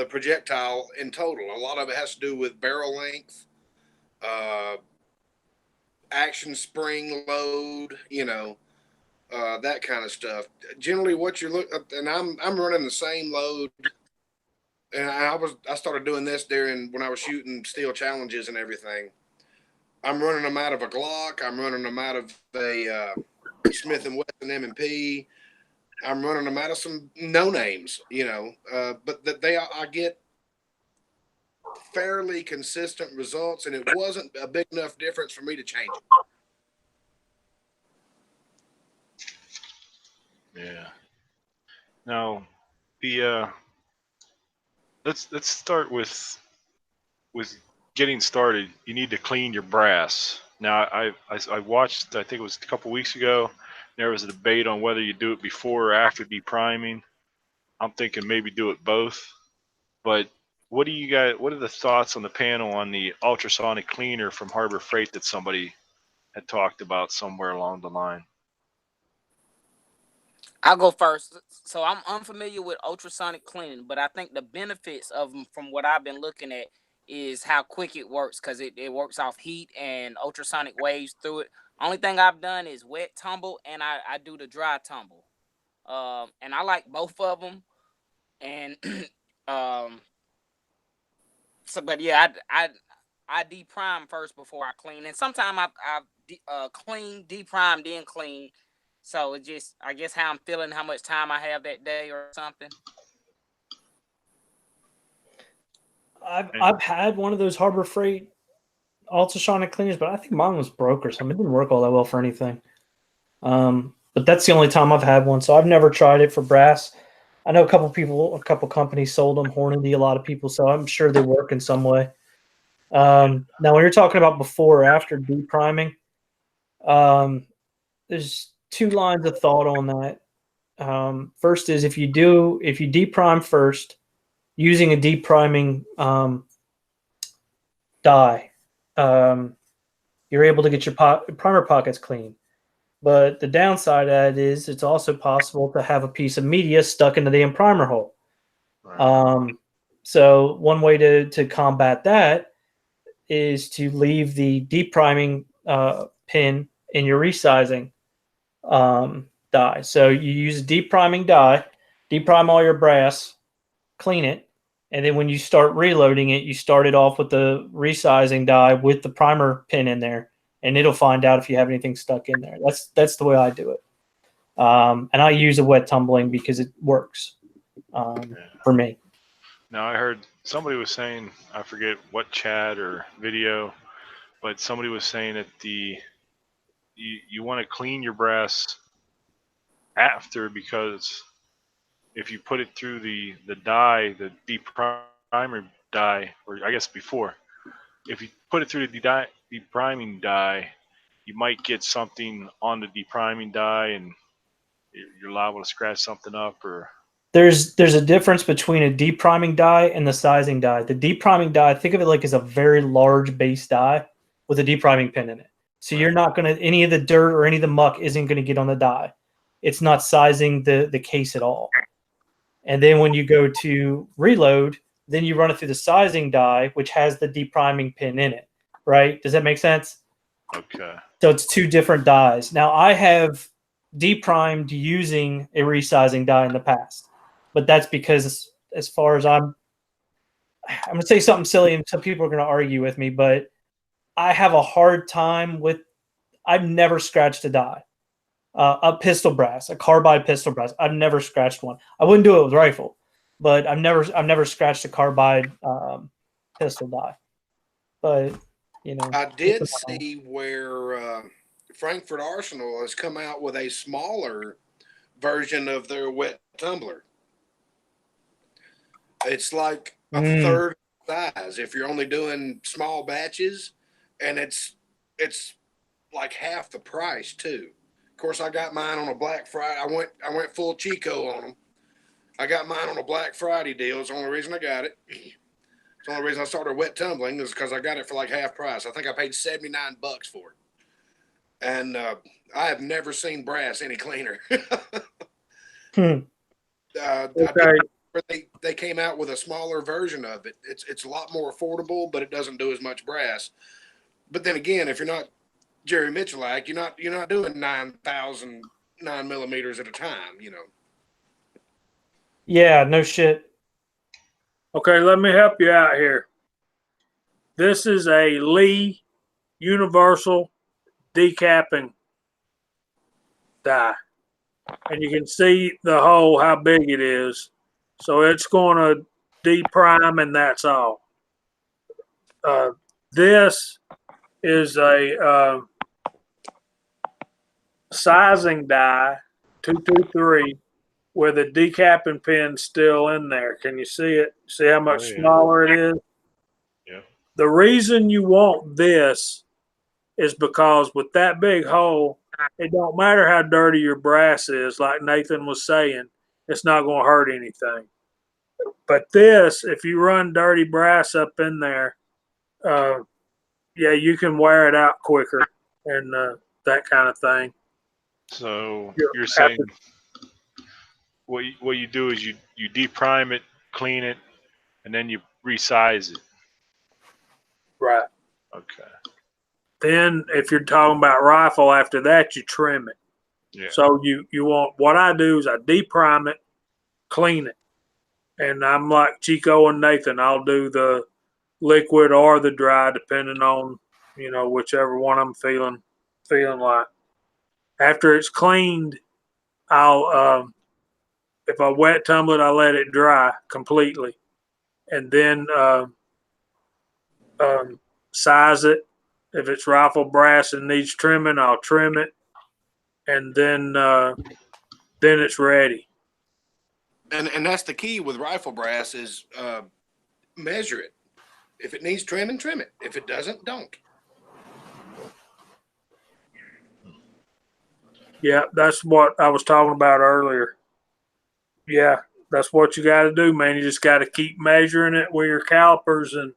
projectile in total. A lot of it has to do with barrel length, action spring load, that kind of stuff. Generally, what you're looking, and I'm running the same load. And I started doing this when I was shooting steel challenges and everything. I'm running them out of a Glock. I'm running them out of a Smith & Wesson M&P. I'm running them out of some no names, but that I get fairly consistent results, and it wasn't a big enough difference for me to change it. Yeah. Now, let's start with getting started. You need to clean your brass. Now, I watched. I think it was a couple weeks ago. There was a debate on whether you do it before or after depriming. I'm thinking maybe do it both. But what do you guys? What are the thoughts on the panel on the ultrasonic cleaner from Harbor Freight that somebody had talked about somewhere along the line? I'll go first. So I'm unfamiliar with ultrasonic cleaning, but I think the benefits of them, from what I've been looking at, is how quick it works, because it works off heat and ultrasonic waves through it. Only thing I've done is wet tumble, and I do the dry tumble. and I like both of them. And so, but yeah, I deprime first before I clean, and sometimes I clean, deprime, then clean. So it just, I guess, how I'm feeling, how much time I have that day or something. I've had one of those Harbor Freight ultrasonic cleaners, but I think mine was broke or something. It didn't work all that well for anything. But that's the only time I've had one, so I've never tried it for brass. I know a couple companies sold them, Hornady, a lot of people, so I'm sure they work in some way. Now, when you're talking about before or after depriming, there's two lines of thought on that. First is if you deprime first using a depriming dye, you're able to get your primer pockets clean. But the downside of that is it's also possible to have a piece of media stuck in the damn primer hole. Right. So one way to combat that is to leave the depriming pin in your resizing dye. So you use a depriming dye, deprime all your brass, clean it, and then when you start reloading it, you start it off with the resizing dye with the primer pin in there, and it'll find out if you have anything stuck in there. That's the way I do it. And I use a wet tumbling because it works for me. Now I heard somebody was saying, I forget what chat or video, but somebody was saying that you want to clean your brass after, because if you put it through the dye, the deprimer dye, or I guess before, if you put it through the depriming dye, you might get something on the depriming dye, and you're liable to scratch something up. Or There's a difference between a depriming dye and the sizing dye. The depriming dye, think of it like as a very large base dye with a depriming pin in it. So you're not going to, any of the dirt or any of the muck isn't going to get on the dye. It's not sizing the case at all. And then when you go to reload, then you run it through the sizing dye, which has the depriming pin in it, right? Does that make sense? okay, So it's two different dyes. Now I have deprimed using a resizing dye in the past, but that's because as far as I'm going to say something silly and some people are going to argue with me, but I have a hard time with, I've never scratched a dye. A pistol brass, a carbide pistol brass. I've never scratched one. I wouldn't do it with rifle, but I've never scratched a carbide pistol die. But you know, I did see where Frankfurt Arsenal has come out with a smaller version of their wet tumbler. It's like a third size if you're only doing small batches, and it's like half the price too. Of course, I got mine on a Black Friday. I went full Chico on them. I got mine on a Black Friday deal. It's the only reason I got it. It's the only reason I started wet tumbling is because I got it for like half price. I think I paid $79 for it. And I have never seen brass any cleaner. Okay. They came out with a smaller version of it. It's a lot more affordable, but it doesn't do as much brass. But then again, if you're not Jerry Mitchellak, you're not doing 9,000 9mm at a time, you know. Yeah, no shit. Okay, let me help you out here. This is a Lee Universal decapping die. And you can see the hole, how big it is. So it's going to deprime, and that's all. This is a sizing die, 223, where the decapping pin's still in there. Can you see it? See how much smaller it is? yeah. The reason you want this is because with that big hole, it don't matter how dirty your brass is, like Nathan was saying, it's not going to hurt anything. But this, if you run dirty brass up in there, yeah, you can wear it out quicker and that kind of thing. So you're saying what you do is you deprime it, clean it, and then you resize it. Right. Okay. Then if you're talking about rifle, after that you trim it. Yeah. So you want, what I do is I deprime it, clean it. And I'm like Chico and Nathan. I'll do the liquid or the dry, depending on, whichever one I'm feeling like. After it's cleaned, I'll if I wet tumble it, I let it dry completely, and then size it. If it's rifle brass and needs trimming, I'll trim it, and then it's ready. And that's the key with rifle brass is measure it. If it needs trimming, trim it. If it doesn't, don't. Yeah, that's what I was talking about earlier. Yeah, that's what you got to do, man. You just got to keep measuring it with your calipers, and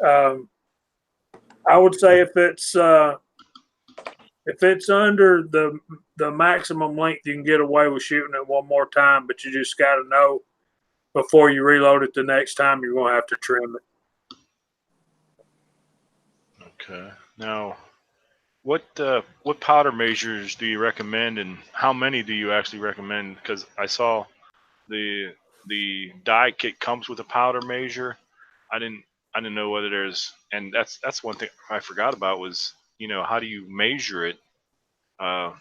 I would say if it's under the maximum length, you can get away with shooting it one more time, but you just got to know before you reload it the next time you're going to have to trim it. Okay. Now, what powder measures do you recommend, and how many do you actually recommend? Because I saw the die kit comes with a powder measure. I didn't know whether there's, and that's one thing I forgot about was, how do you measure it? I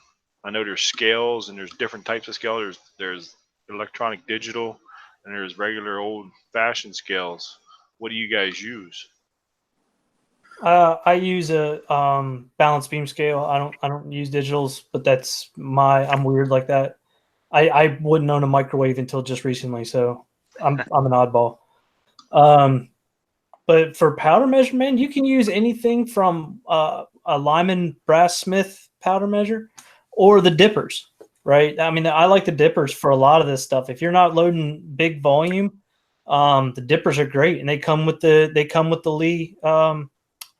know there's scales and there's different types of scales. There's electronic digital and there's regular old fashioned scales. What do you guys use? I use a balance beam scale. I don't use digitals, but I'm weird like that. I wouldn't own a microwave until just recently, so I'm an oddball. But for powder measurement, you can use anything from a Lyman Brass Smith powder measure or the dippers, right? I mean, I like the dippers for a lot of this stuff. If you're not loading big volume, the dippers are great, and they come with the Lee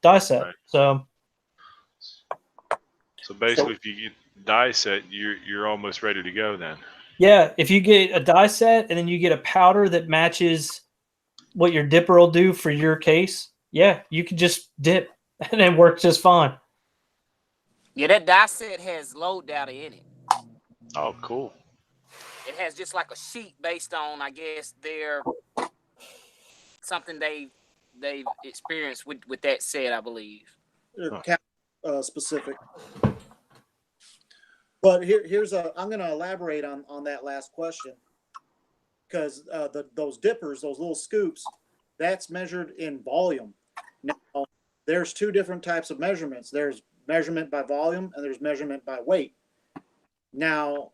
die set. Right. So basically, if you get die set, you're almost ready to go then. Yeah, if you get a die set and then you get a powder that matches what your dipper will do for your case, yeah, you can just dip and it works just fine. Yeah, that die set has load data in it. Oh, cool. It has just like a sheet based on, I guess, something they've experienced with that set, I believe. Specific. But I'm going to elaborate on that last question, because those dippers, those little scoops, that's measured in volume. Now, there's two different types of measurements. There's measurement by volume and there's measurement by weight. Now,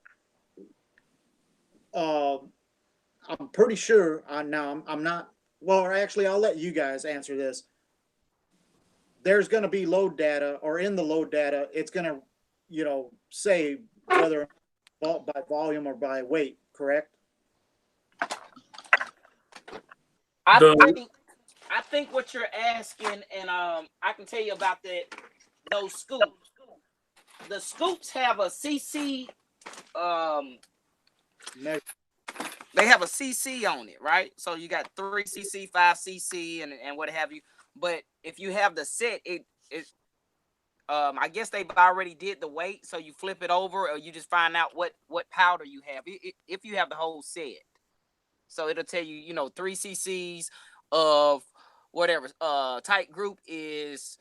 I'm pretty sure. I'm not. Well, actually, I'll let you guys answer this. There's going to be load data, or in the load data, it's going to, say whether by volume or by weight, correct? I think what you're asking, and I can tell you about those scoops. The scoops have a CC. They have a CC on it, right? So you got 3 CC, 5 CC, and what have you. But if you have the set, I guess they've already did the weight, so you flip it over, or you just find out what powder you have if you have the whole set. So it'll tell you, 3 CCs of whatever tight group is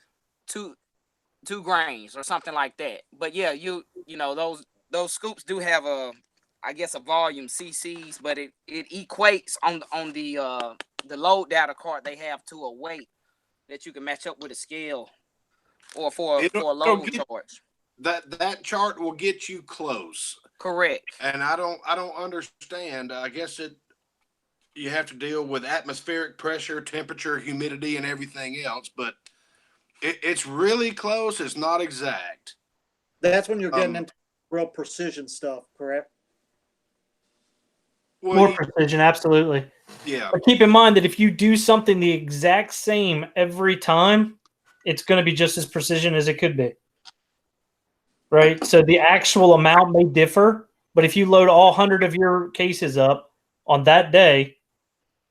2 grains or something like that. But yeah, those scoops do have a volume CCs, but it equates on the load data card they have to a weight that you can match up with a scale or for a load charge. That chart will get you close. Correct. And I don't understand. I guess you have to deal with atmospheric pressure, temperature, humidity, and everything else, but it's really close. It's not exact. That's when you're getting into real precision stuff, correct? Well, More precision, absolutely. Yeah. But keep in mind that if you do something the exact same every time, it's going to be just as precision as it could be. Right? So the actual amount may differ, but if you load all 100 of your cases up on that day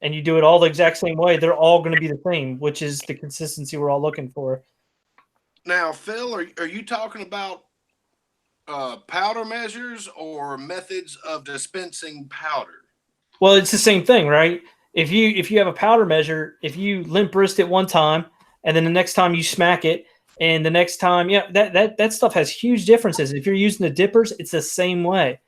and you do it all the exact same way, they're all going to be the same, which is the consistency we're all looking for. Now, Phil, are you talking about Powder measures or methods of dispensing powder? Well, it's the same thing, right? If you have a powder measure, if you limp wrist it one time, and then the next time you smack it, and the next time, yeah, that stuff has huge differences. If you're using the dippers, it's the same way.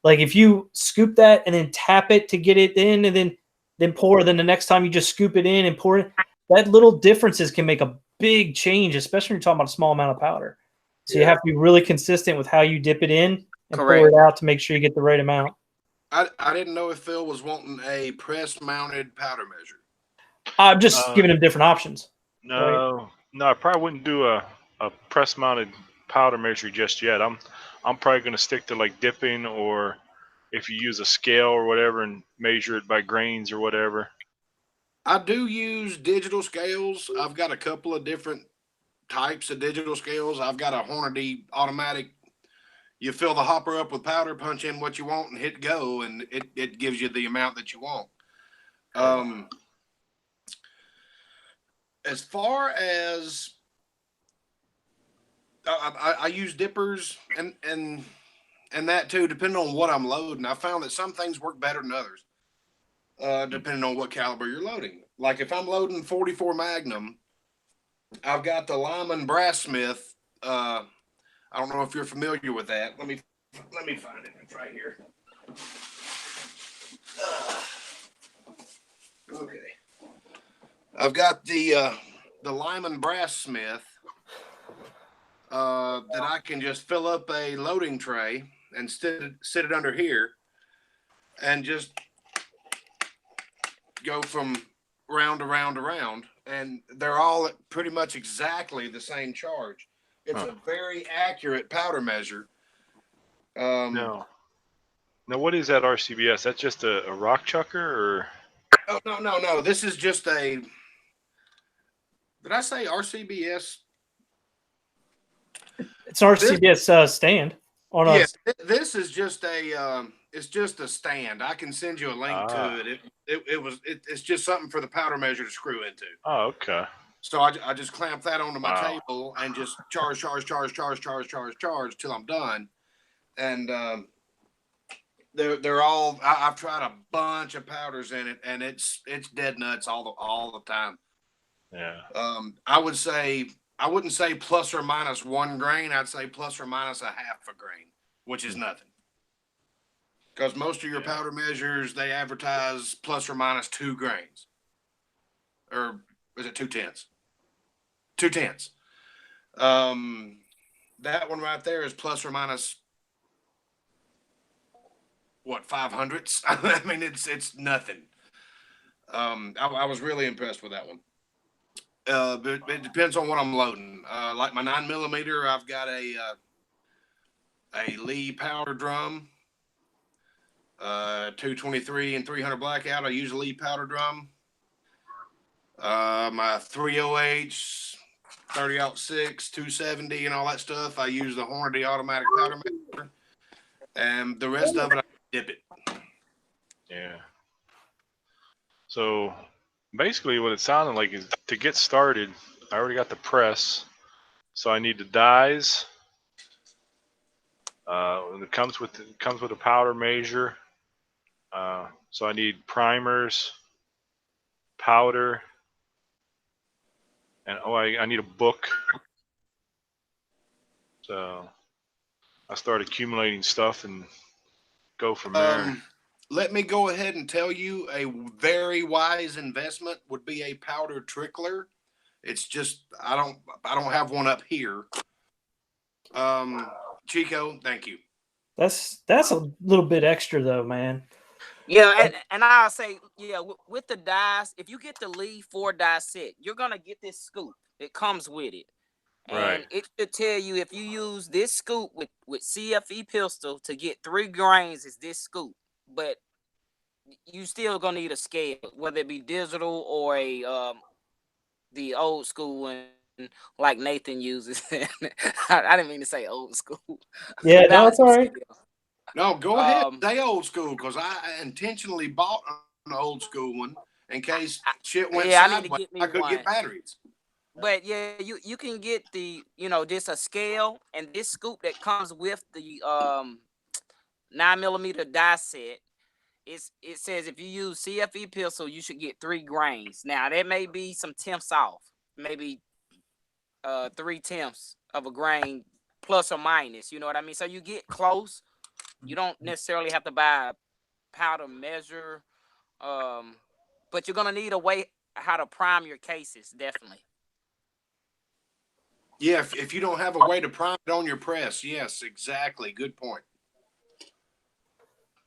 Like if you scoop that and then tap it to get it in, and then pour, then the next time you just scoop it in and pour it. That little differences can make a big change, especially when you're talking about a small amount of powder. So you have to be really consistent with how you dip it in and pour Correct. it out to make sure you get the right amount. I didn't know if Phil was wanting a press mounted powder measure. I'm just giving him different options. No, I probably wouldn't do a press mounted powder measure just yet. I'm probably going to stick to like dipping, or if you use a scale or whatever and measure it by grains or whatever. I do use digital scales. I've got a couple of different types of digital scales. I've got a Hornady automatic. You fill the hopper up with powder, punch in what you want, and hit go, and it gives you the amount that you want. As far as I use dippers and that too, depending on what I'm loading. I found that some things work better than others, depending on what caliber you're loading. Like if I'm loading 44 Magnum, I've got the Lyman Brassmith. I don't know if you're familiar with that. Let me find it. It's right here. Okay. I've got the Lyman Brassmith that I can just fill up a loading tray and sit it under here and just go from round to round to round, and they're all pretty much exactly the same charge. It's a very accurate powder measure. No. Now, what is that RCBS? That's just a rock chucker, or? Oh, no. This is just a. Did I say RCBS? It's an RCBS stand. On Yes, this is just a. It's just a stand. I can send you a link to it. It's just something for the powder measure to screw into. Oh, okay. So I just clamp that onto my table and just charge till I'm done. And they're all. I've tried a bunch of powders in it, and it's dead nuts all the time. Yeah. I would say I wouldn't say plus or minus 1 grain. I'd say plus or minus a half a grain, which is nothing. Because most of your powder measures, they advertise plus or minus 2 grains, or is it 2/10? 2/10. That one right there is plus or minus what, 5/100? I mean, it's nothing. I was really impressed with that one. But it depends on what I'm loading. Like my 9mm, I've got a Lee powder drum. 223 and 300 blackout. I use a Lee powder drum. My 308, 30-06, 270, and all that stuff. I use the Hornady automatic powder measure, and the rest of it I dip it. Yeah. So basically, what it sounded like is to get started. I already got the press, so I need the dies. It comes with a powder measure. So I need primers, powder, and I need a book. So I start accumulating stuff and go from there. Let me go ahead and tell you, a very wise investment would be a powder trickler. It's just I don't have one up here. Chico, thank you. That's a little bit extra though, man. Yeah, and I'll say, yeah, with the dies, if you get the Lee 4-die set, you're gonna get this scoop. It comes with it, and Right. it should tell you if you use this scoop with CFE pistol to get 3 grains is this scoop, but you still gonna need a scale, whether it be digital or a the old school one like Nathan uses. I didn't mean to say old school. Yeah, no, it's all right. No, go ahead. Stay old school, because I intentionally bought an old school one in case shit went Yeah, I need to sideways. get me I could one. get batteries. But yeah, you can get the just a scale and this scoop that comes with the 9mm die set. It says if you use CFE pistol, you should get 3 grains. Now that may be some tenths off, maybe 3/10 of a grain plus or minus. You know what I mean? So you get close. You don't necessarily have to buy a powder measure, but you're gonna need a way how to prime your cases, definitely. Yeah, if you don't have a way to prime it on your press, yes, exactly. Good point.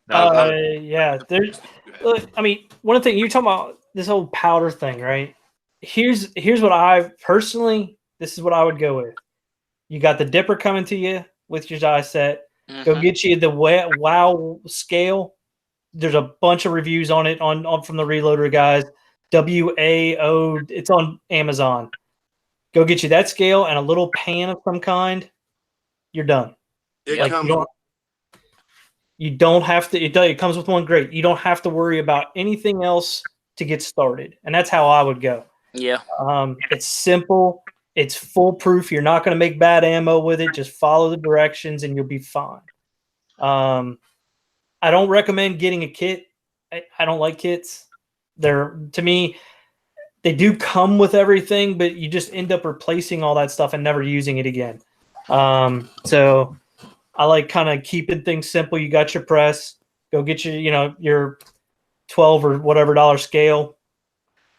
Yeah, there's. Look, I mean, one thing you're talking about this whole powder thing, right? Here's what I personally. This is what I would go with. You got the dipper coming to you with your die set. Go get you the WOW scale. There's a bunch of reviews on it on from the Reloader guys. WAO. It's on Amazon. Go get you that scale and a little pan of some kind. You're done. You don't have to. It comes with one grate. You don't have to worry about anything else to get started, and that's how I would go. Yeah. It's simple. It's foolproof. You're not going to make bad ammo with it. Just follow the directions, and you'll be fine. I don't recommend getting a kit. I don't like kits. To me, they do come with everything, but you just end up replacing all that stuff and never using it again. So I like kind of keeping things simple. You got your press. Go get your $12 or whatever dollar scale.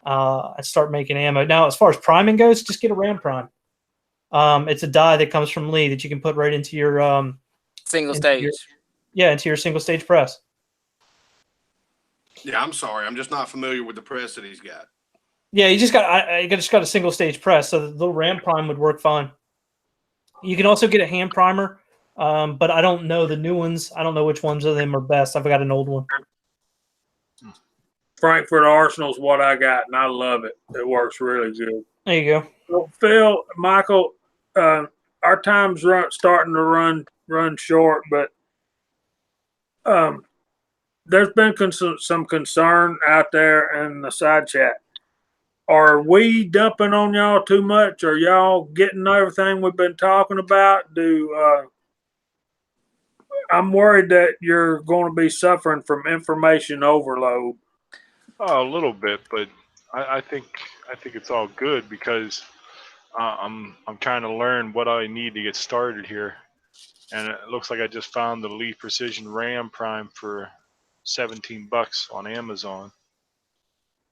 And start making ammo. Now, as far as priming goes, just get a Ram Prime. It's a die that comes from Lee that you can put right into your single stage. Into your single stage press. Yeah, I'm sorry. I'm just not familiar with the press that he's got. Yeah, you just got a single stage press, so the little Ram Prime would work fine. You can also get a hand primer, but I don't know the new ones. I don't know which ones of them are best. I've got an old one. Frankfurt Arsenal's what I got, and I love it. It works really good. There you go. Well, Phil, Michael, our time's starting to run short, but there's been some concern out there in the side chat. Are we dumping on y'all too much? Are y'all getting everything we've been talking about? I'm worried that you're going to be suffering from information overload. Oh, a little bit, but I think it's all good because I'm trying to learn what I need to get started here, and it looks like I just found the Lee Precision Ram Prime for $17 on Amazon,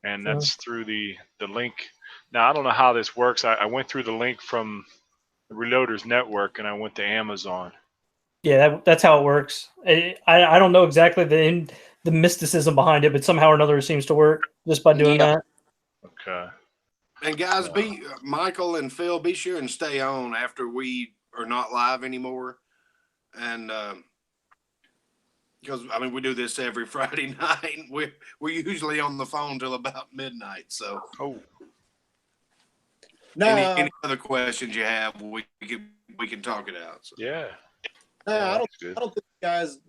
and that's through the link. Now I don't know how this works. I went through the link from the Reloaders Network and I went to Amazon. Yeah, that's how it works. I don't know exactly the mysticism behind it, but somehow or another it seems to work just by doing that. Okay. And guys, Michael and Phil, be sure and stay on after we are not live anymore. And because we do this every Friday night. We're usually on the phone till about midnight. So any other questions you have, we can talk it out. So. Yeah. I don't think you guys,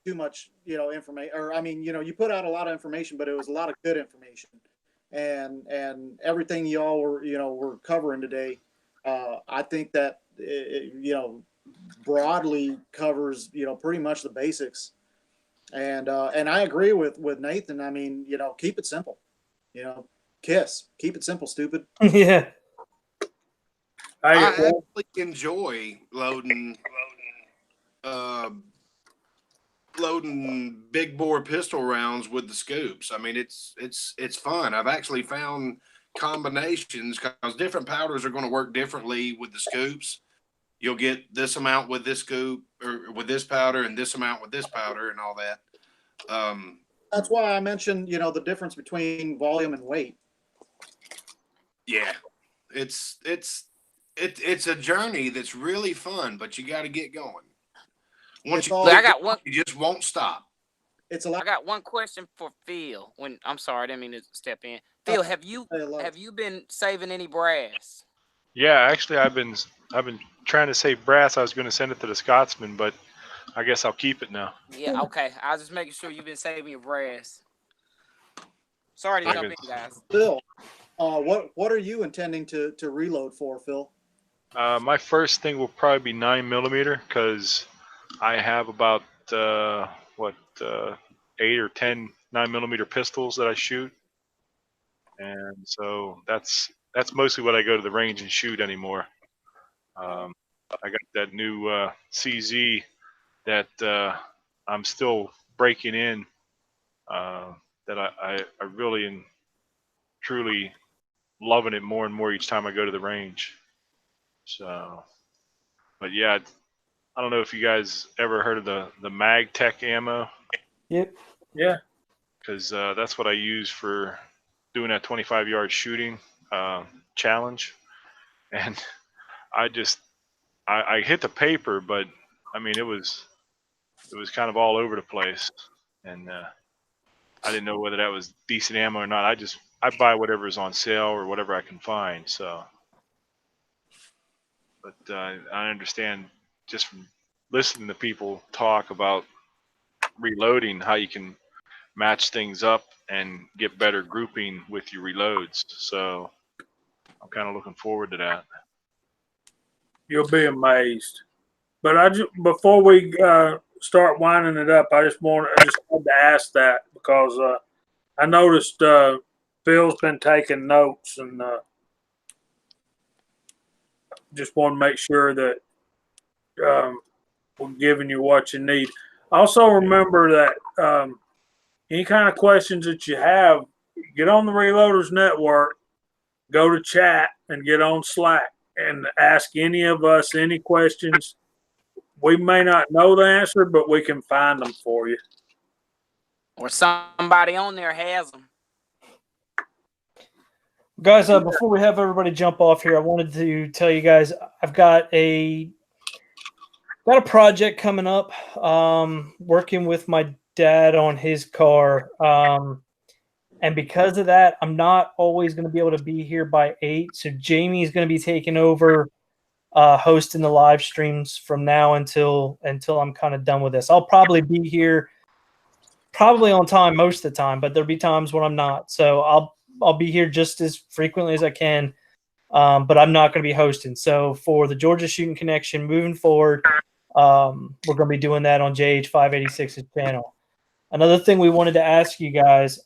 too much, information, or you put out a lot of information, but it was a lot of good information, and everything y'all were covering today. I think that broadly covers pretty much the basics, and I agree with Nathan. Keep it simple. KISS, keep it simple, stupid. Yeah. I actually enjoy loading big bore pistol rounds with the scoops. It's fun. I've actually found combinations because different powders are going to work differently with the scoops. You'll get this amount with this scoop or with this powder and this amount with this powder and all that. That's why I mentioned, the difference between volume and weight. Yeah, it's a journey that's really fun, but you got to get going. Once you just won't stop. I got one question for Phil. I'm sorry, I didn't mean to step in. Phil, have you been saving any brass? Yeah, actually, I've been trying to save brass. I was going to send it to the Scotsman, but I guess I'll keep it now. Yeah, okay. I was just making sure you've been saving your brass. Sorry to jump in, guys. Phil, What are you intending to reload for, Phil? My first thing will probably be 9mm because I have about 8 or 10 9mm pistols that I shoot, and so that's mostly what I go to the range and shoot anymore. I got that new CZ that I'm still breaking in. That I really and truly loving it more and more each time I go to the range. So, but yeah, I don't know if you guys ever heard of the MagTech ammo, Yep. Yeah. because that's what I use for doing that 25-yard shooting challenge, and I just I hit the paper, but I mean it was kind of all over the place, and I didn't know whether that was decent ammo or not. I buy whatever is on sale or whatever I can find. So, but I understand just from listening to people talk about reloading how you can match things up and get better grouping with your reloads. So I'm kind of looking forward to that. You'll be amazed. But before we start winding it up, I just had to ask that because I noticed Phil's been taking notes, and just want to make sure that we're giving you what you need. Also, remember that any kind of questions that you have, get on the Reloaders Network, go to chat, and get on Slack and ask any of us any questions. We may not know the answer, but we can find them for you. Or somebody on there has them. Guys, before we have everybody jump off here, I wanted to tell you guys I've got a project coming up. Working with my dad on his car, and because of that, I'm not always going to be able to be here by 8. So Jamie is going to be taking over, hosting the live streams from now until I'm kind of done with this. I'll probably be here, probably on time most of the time, but there'll be times when I'm not. So I'll be here just as frequently as I can, but I'm not going to be hosting. So for the Georgia Shooting Connection moving forward, we're going to be doing that on JH586's channel. Another thing we wanted to ask you guys,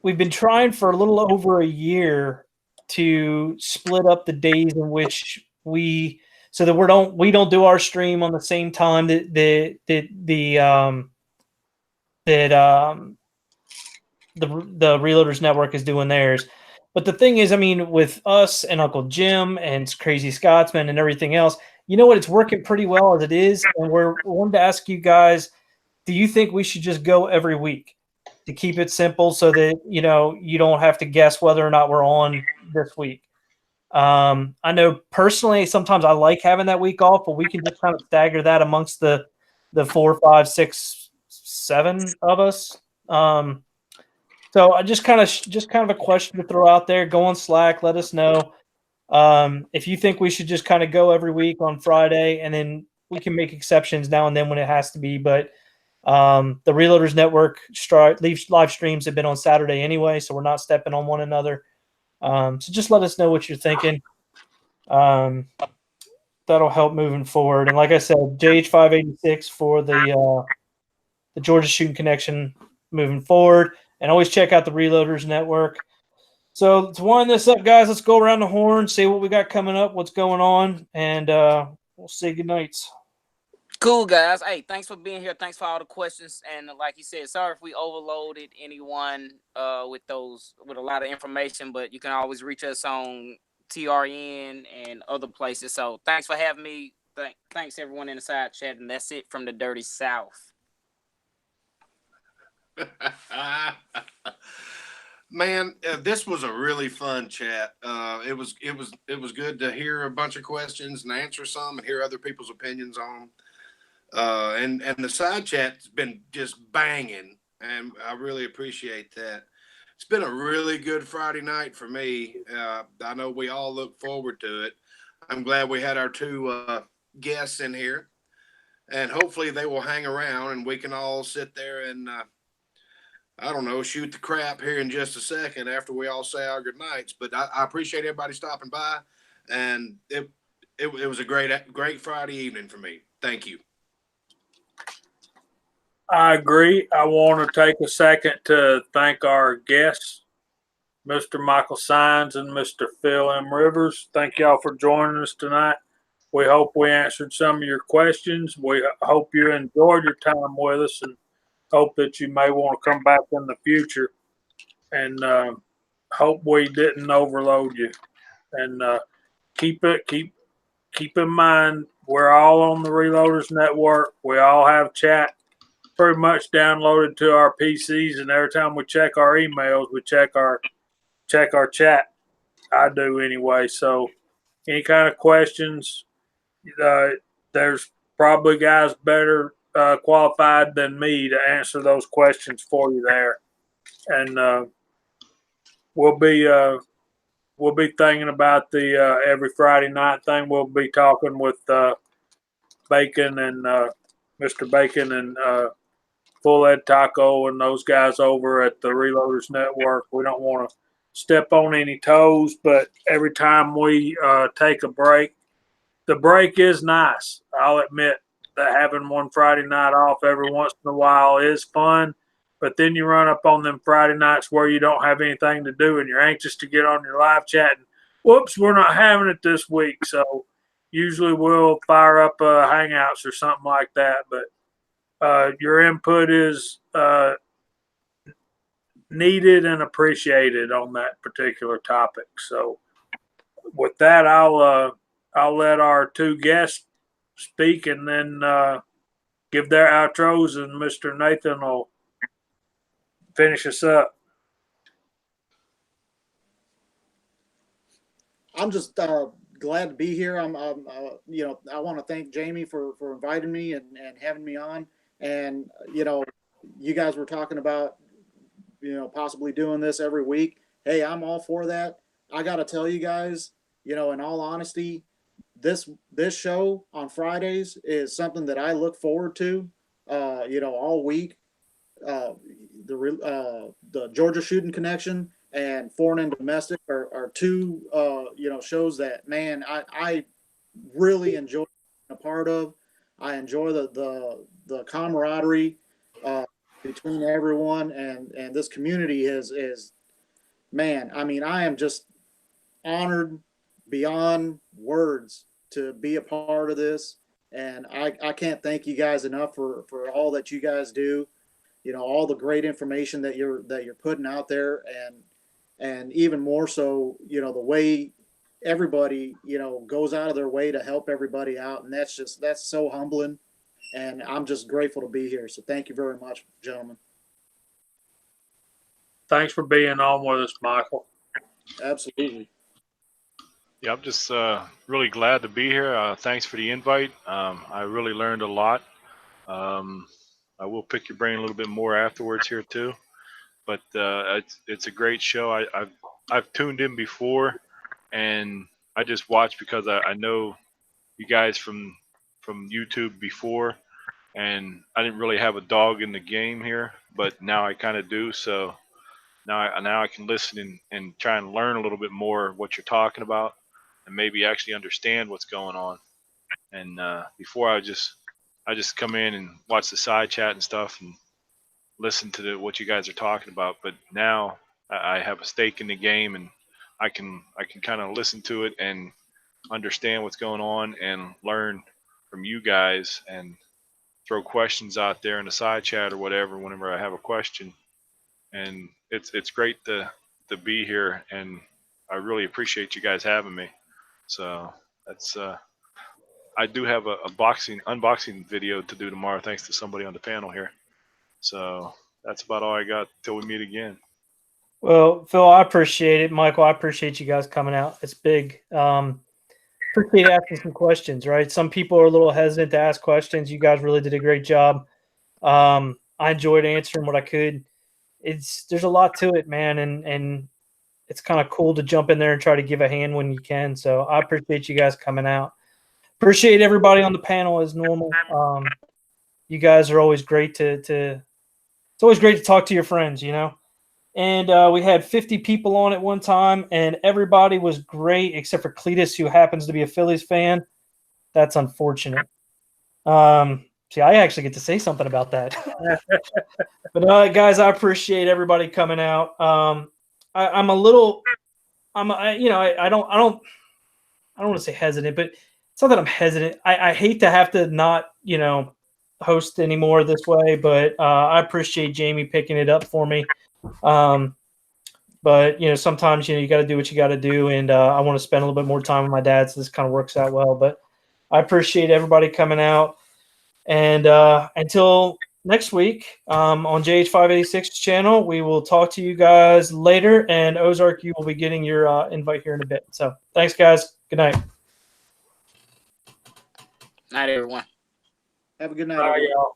we've been trying for a little over a year to split up the days in which so that we don't do our stream on the same time that the Reloaders Network is doing theirs. But the thing is, I mean, with us and Uncle Jim and Crazy Scotsman and everything else, you know what? It's working pretty well as it is. And we wanted to ask you guys, do you think we should just go every week to keep it simple so that, you know, you don't have to guess whether or not we're on this week? I know personally, sometimes I like having that week off, but we can just kind of stagger that amongst the 4, 5, 6, 7 of us. So I just kind of a question to throw out there. Go on Slack, let us know if you think we should just kind of go every week on Friday, and then we can make exceptions now and then when it has to be. But the Reloaders Network live streams have been on Saturday anyway, so we're not stepping on one another. So just let us know what you're thinking. That'll help moving forward. And like I said, JH586 for the Georgia Shooting Connection moving forward. And always check out the Reloaders Network. So to wind this up, guys, let's go around the horn, see what we got coming up, what's going on, and we'll say good nights. Cool, guys. Hey, thanks for being here. Thanks for all the questions. And like you said, sorry if we overloaded anyone with a lot of information, but you can always reach us on TRN and other places. So thanks for having me. Thanks everyone in the side chat. And that's it from the Dirty South. Man, this was a really fun chat. It was good to hear a bunch of questions and answer some and hear other people's opinions on them. And the side chat's been just banging, and I really appreciate that. It's been a really good Friday night for me. I know we all look forward to it. I'm glad we had our 2 guests in here, and hopefully they will hang around and we can all sit there and I don't know, shoot the crap here in just a second after we all say our good nights. But I appreciate everybody stopping by, and it was a great Friday evening for me. Thank you. I agree. I want to take a second to thank our guests, Mr. Michael Sines and Mr. Phil M. Rivers. Thank y'all for joining us tonight. We hope we answered some of your questions. We hope you enjoyed your time with us and hope that you may want to come back in the future. And hope we didn't overload you. And keep in mind, we're all on the Reloaders Network. We all have chat pretty much downloaded to our PCs, and every time we check our emails, we check our chat. I do anyway. So any kind of questions, there's probably guys better qualified than me to answer those questions for you there. And we'll be thinking about the every Friday night thing. We'll be talking with Bacon and Mr. Bacon and Full Ed Taco and those guys over at the Reloaders Network. We don't want to step on any toes, but every time we take a break, the break is nice. I'll admit that having one Friday night off every once in a while is fun, but then you run up on them Friday nights where you don't have anything to do and you're anxious to get on your live chat and whoops, we're not having it this week. So usually we'll fire up Hangouts or something like that, but your input is needed and appreciated on that particular topic. So with that, I'll let our two guests speak and then give their outros, and Mr. Nathan will finish us up. I'm just glad to be here. I want to thank Jamie for inviting me and having me on. And, you guys were talking about, possibly doing this every week. Hey, I'm all for that. I got to tell you guys, in all honesty, this show on Fridays is something that I look forward to, all week. The Georgia Shooting Connection and Foreign and Domestic are two, shows that, man, I really enjoy being a part of. I enjoy the camaraderie between everyone, and this community is, man, I mean, I am just honored beyond words to be a part of this. And I can't thank you guys enough for all that you guys do, all the great information that you're putting out there, and even more so, the way everybody, goes out of their way to help everybody out. And that's so humbling. And I'm just grateful to be here. So thank you very much, gentlemen. Thanks for being on with us, Michael. Absolutely. Yeah, I'm just really glad to be here. Thanks for the invite. I really learned a lot. I will pick your brain a little bit more afterwards here too. But it's a great show. I've tuned in before, and I just watch because I know you guys from YouTube before, and I didn't really have a dog in the game here, but now I kind of do. So now I can listen and try and learn a little bit more what you're talking about, and maybe actually understand what's going on. And before I just come in and watch the side chat and stuff and listen to what you guys are talking about. But now I have a stake in the game, and I can kind of listen to it and understand what's going on and learn from you guys and throw questions out there in the side chat or whatever whenever I have a question. And it's great to be here, and I really appreciate you guys having me. So that's I do have a unboxing video to do tomorrow, thanks to somebody on the panel here. So that's about all I got till we meet again. Well, Phil, I appreciate it. Michael, I appreciate you guys coming out. It's big. Appreciate asking some questions, right? Some people are a little hesitant to ask questions. You guys really did a great job. I enjoyed answering what I could. There's a lot to it, man, and it's kind of cool to jump in there and try to give a hand when you can. So I appreciate you guys coming out. Appreciate everybody on the panel as normal. You guys are always great to it's always great to talk to your friends, you know. And we had 50 people on at one time, and everybody was great except for Cletus, who happens to be a Phillies fan. That's unfortunate. See, I actually get to say something about that. But guys, I appreciate everybody coming out. I don't want to say hesitant, but it's not that I'm hesitant. I hate to have to not, host anymore this way, but I appreciate Jamie picking it up for me. But sometimes you got to do what you got to do, and I want to spend a little bit more time with my dad, so this kind of works out well. But I appreciate everybody coming out, and until next week on JH586 channel, we will talk to you guys later. And Ozark, you will be getting your invite here in a bit. So thanks, guys. Good night. Night, everyone. Have a good night. Bye, everyone. y'all.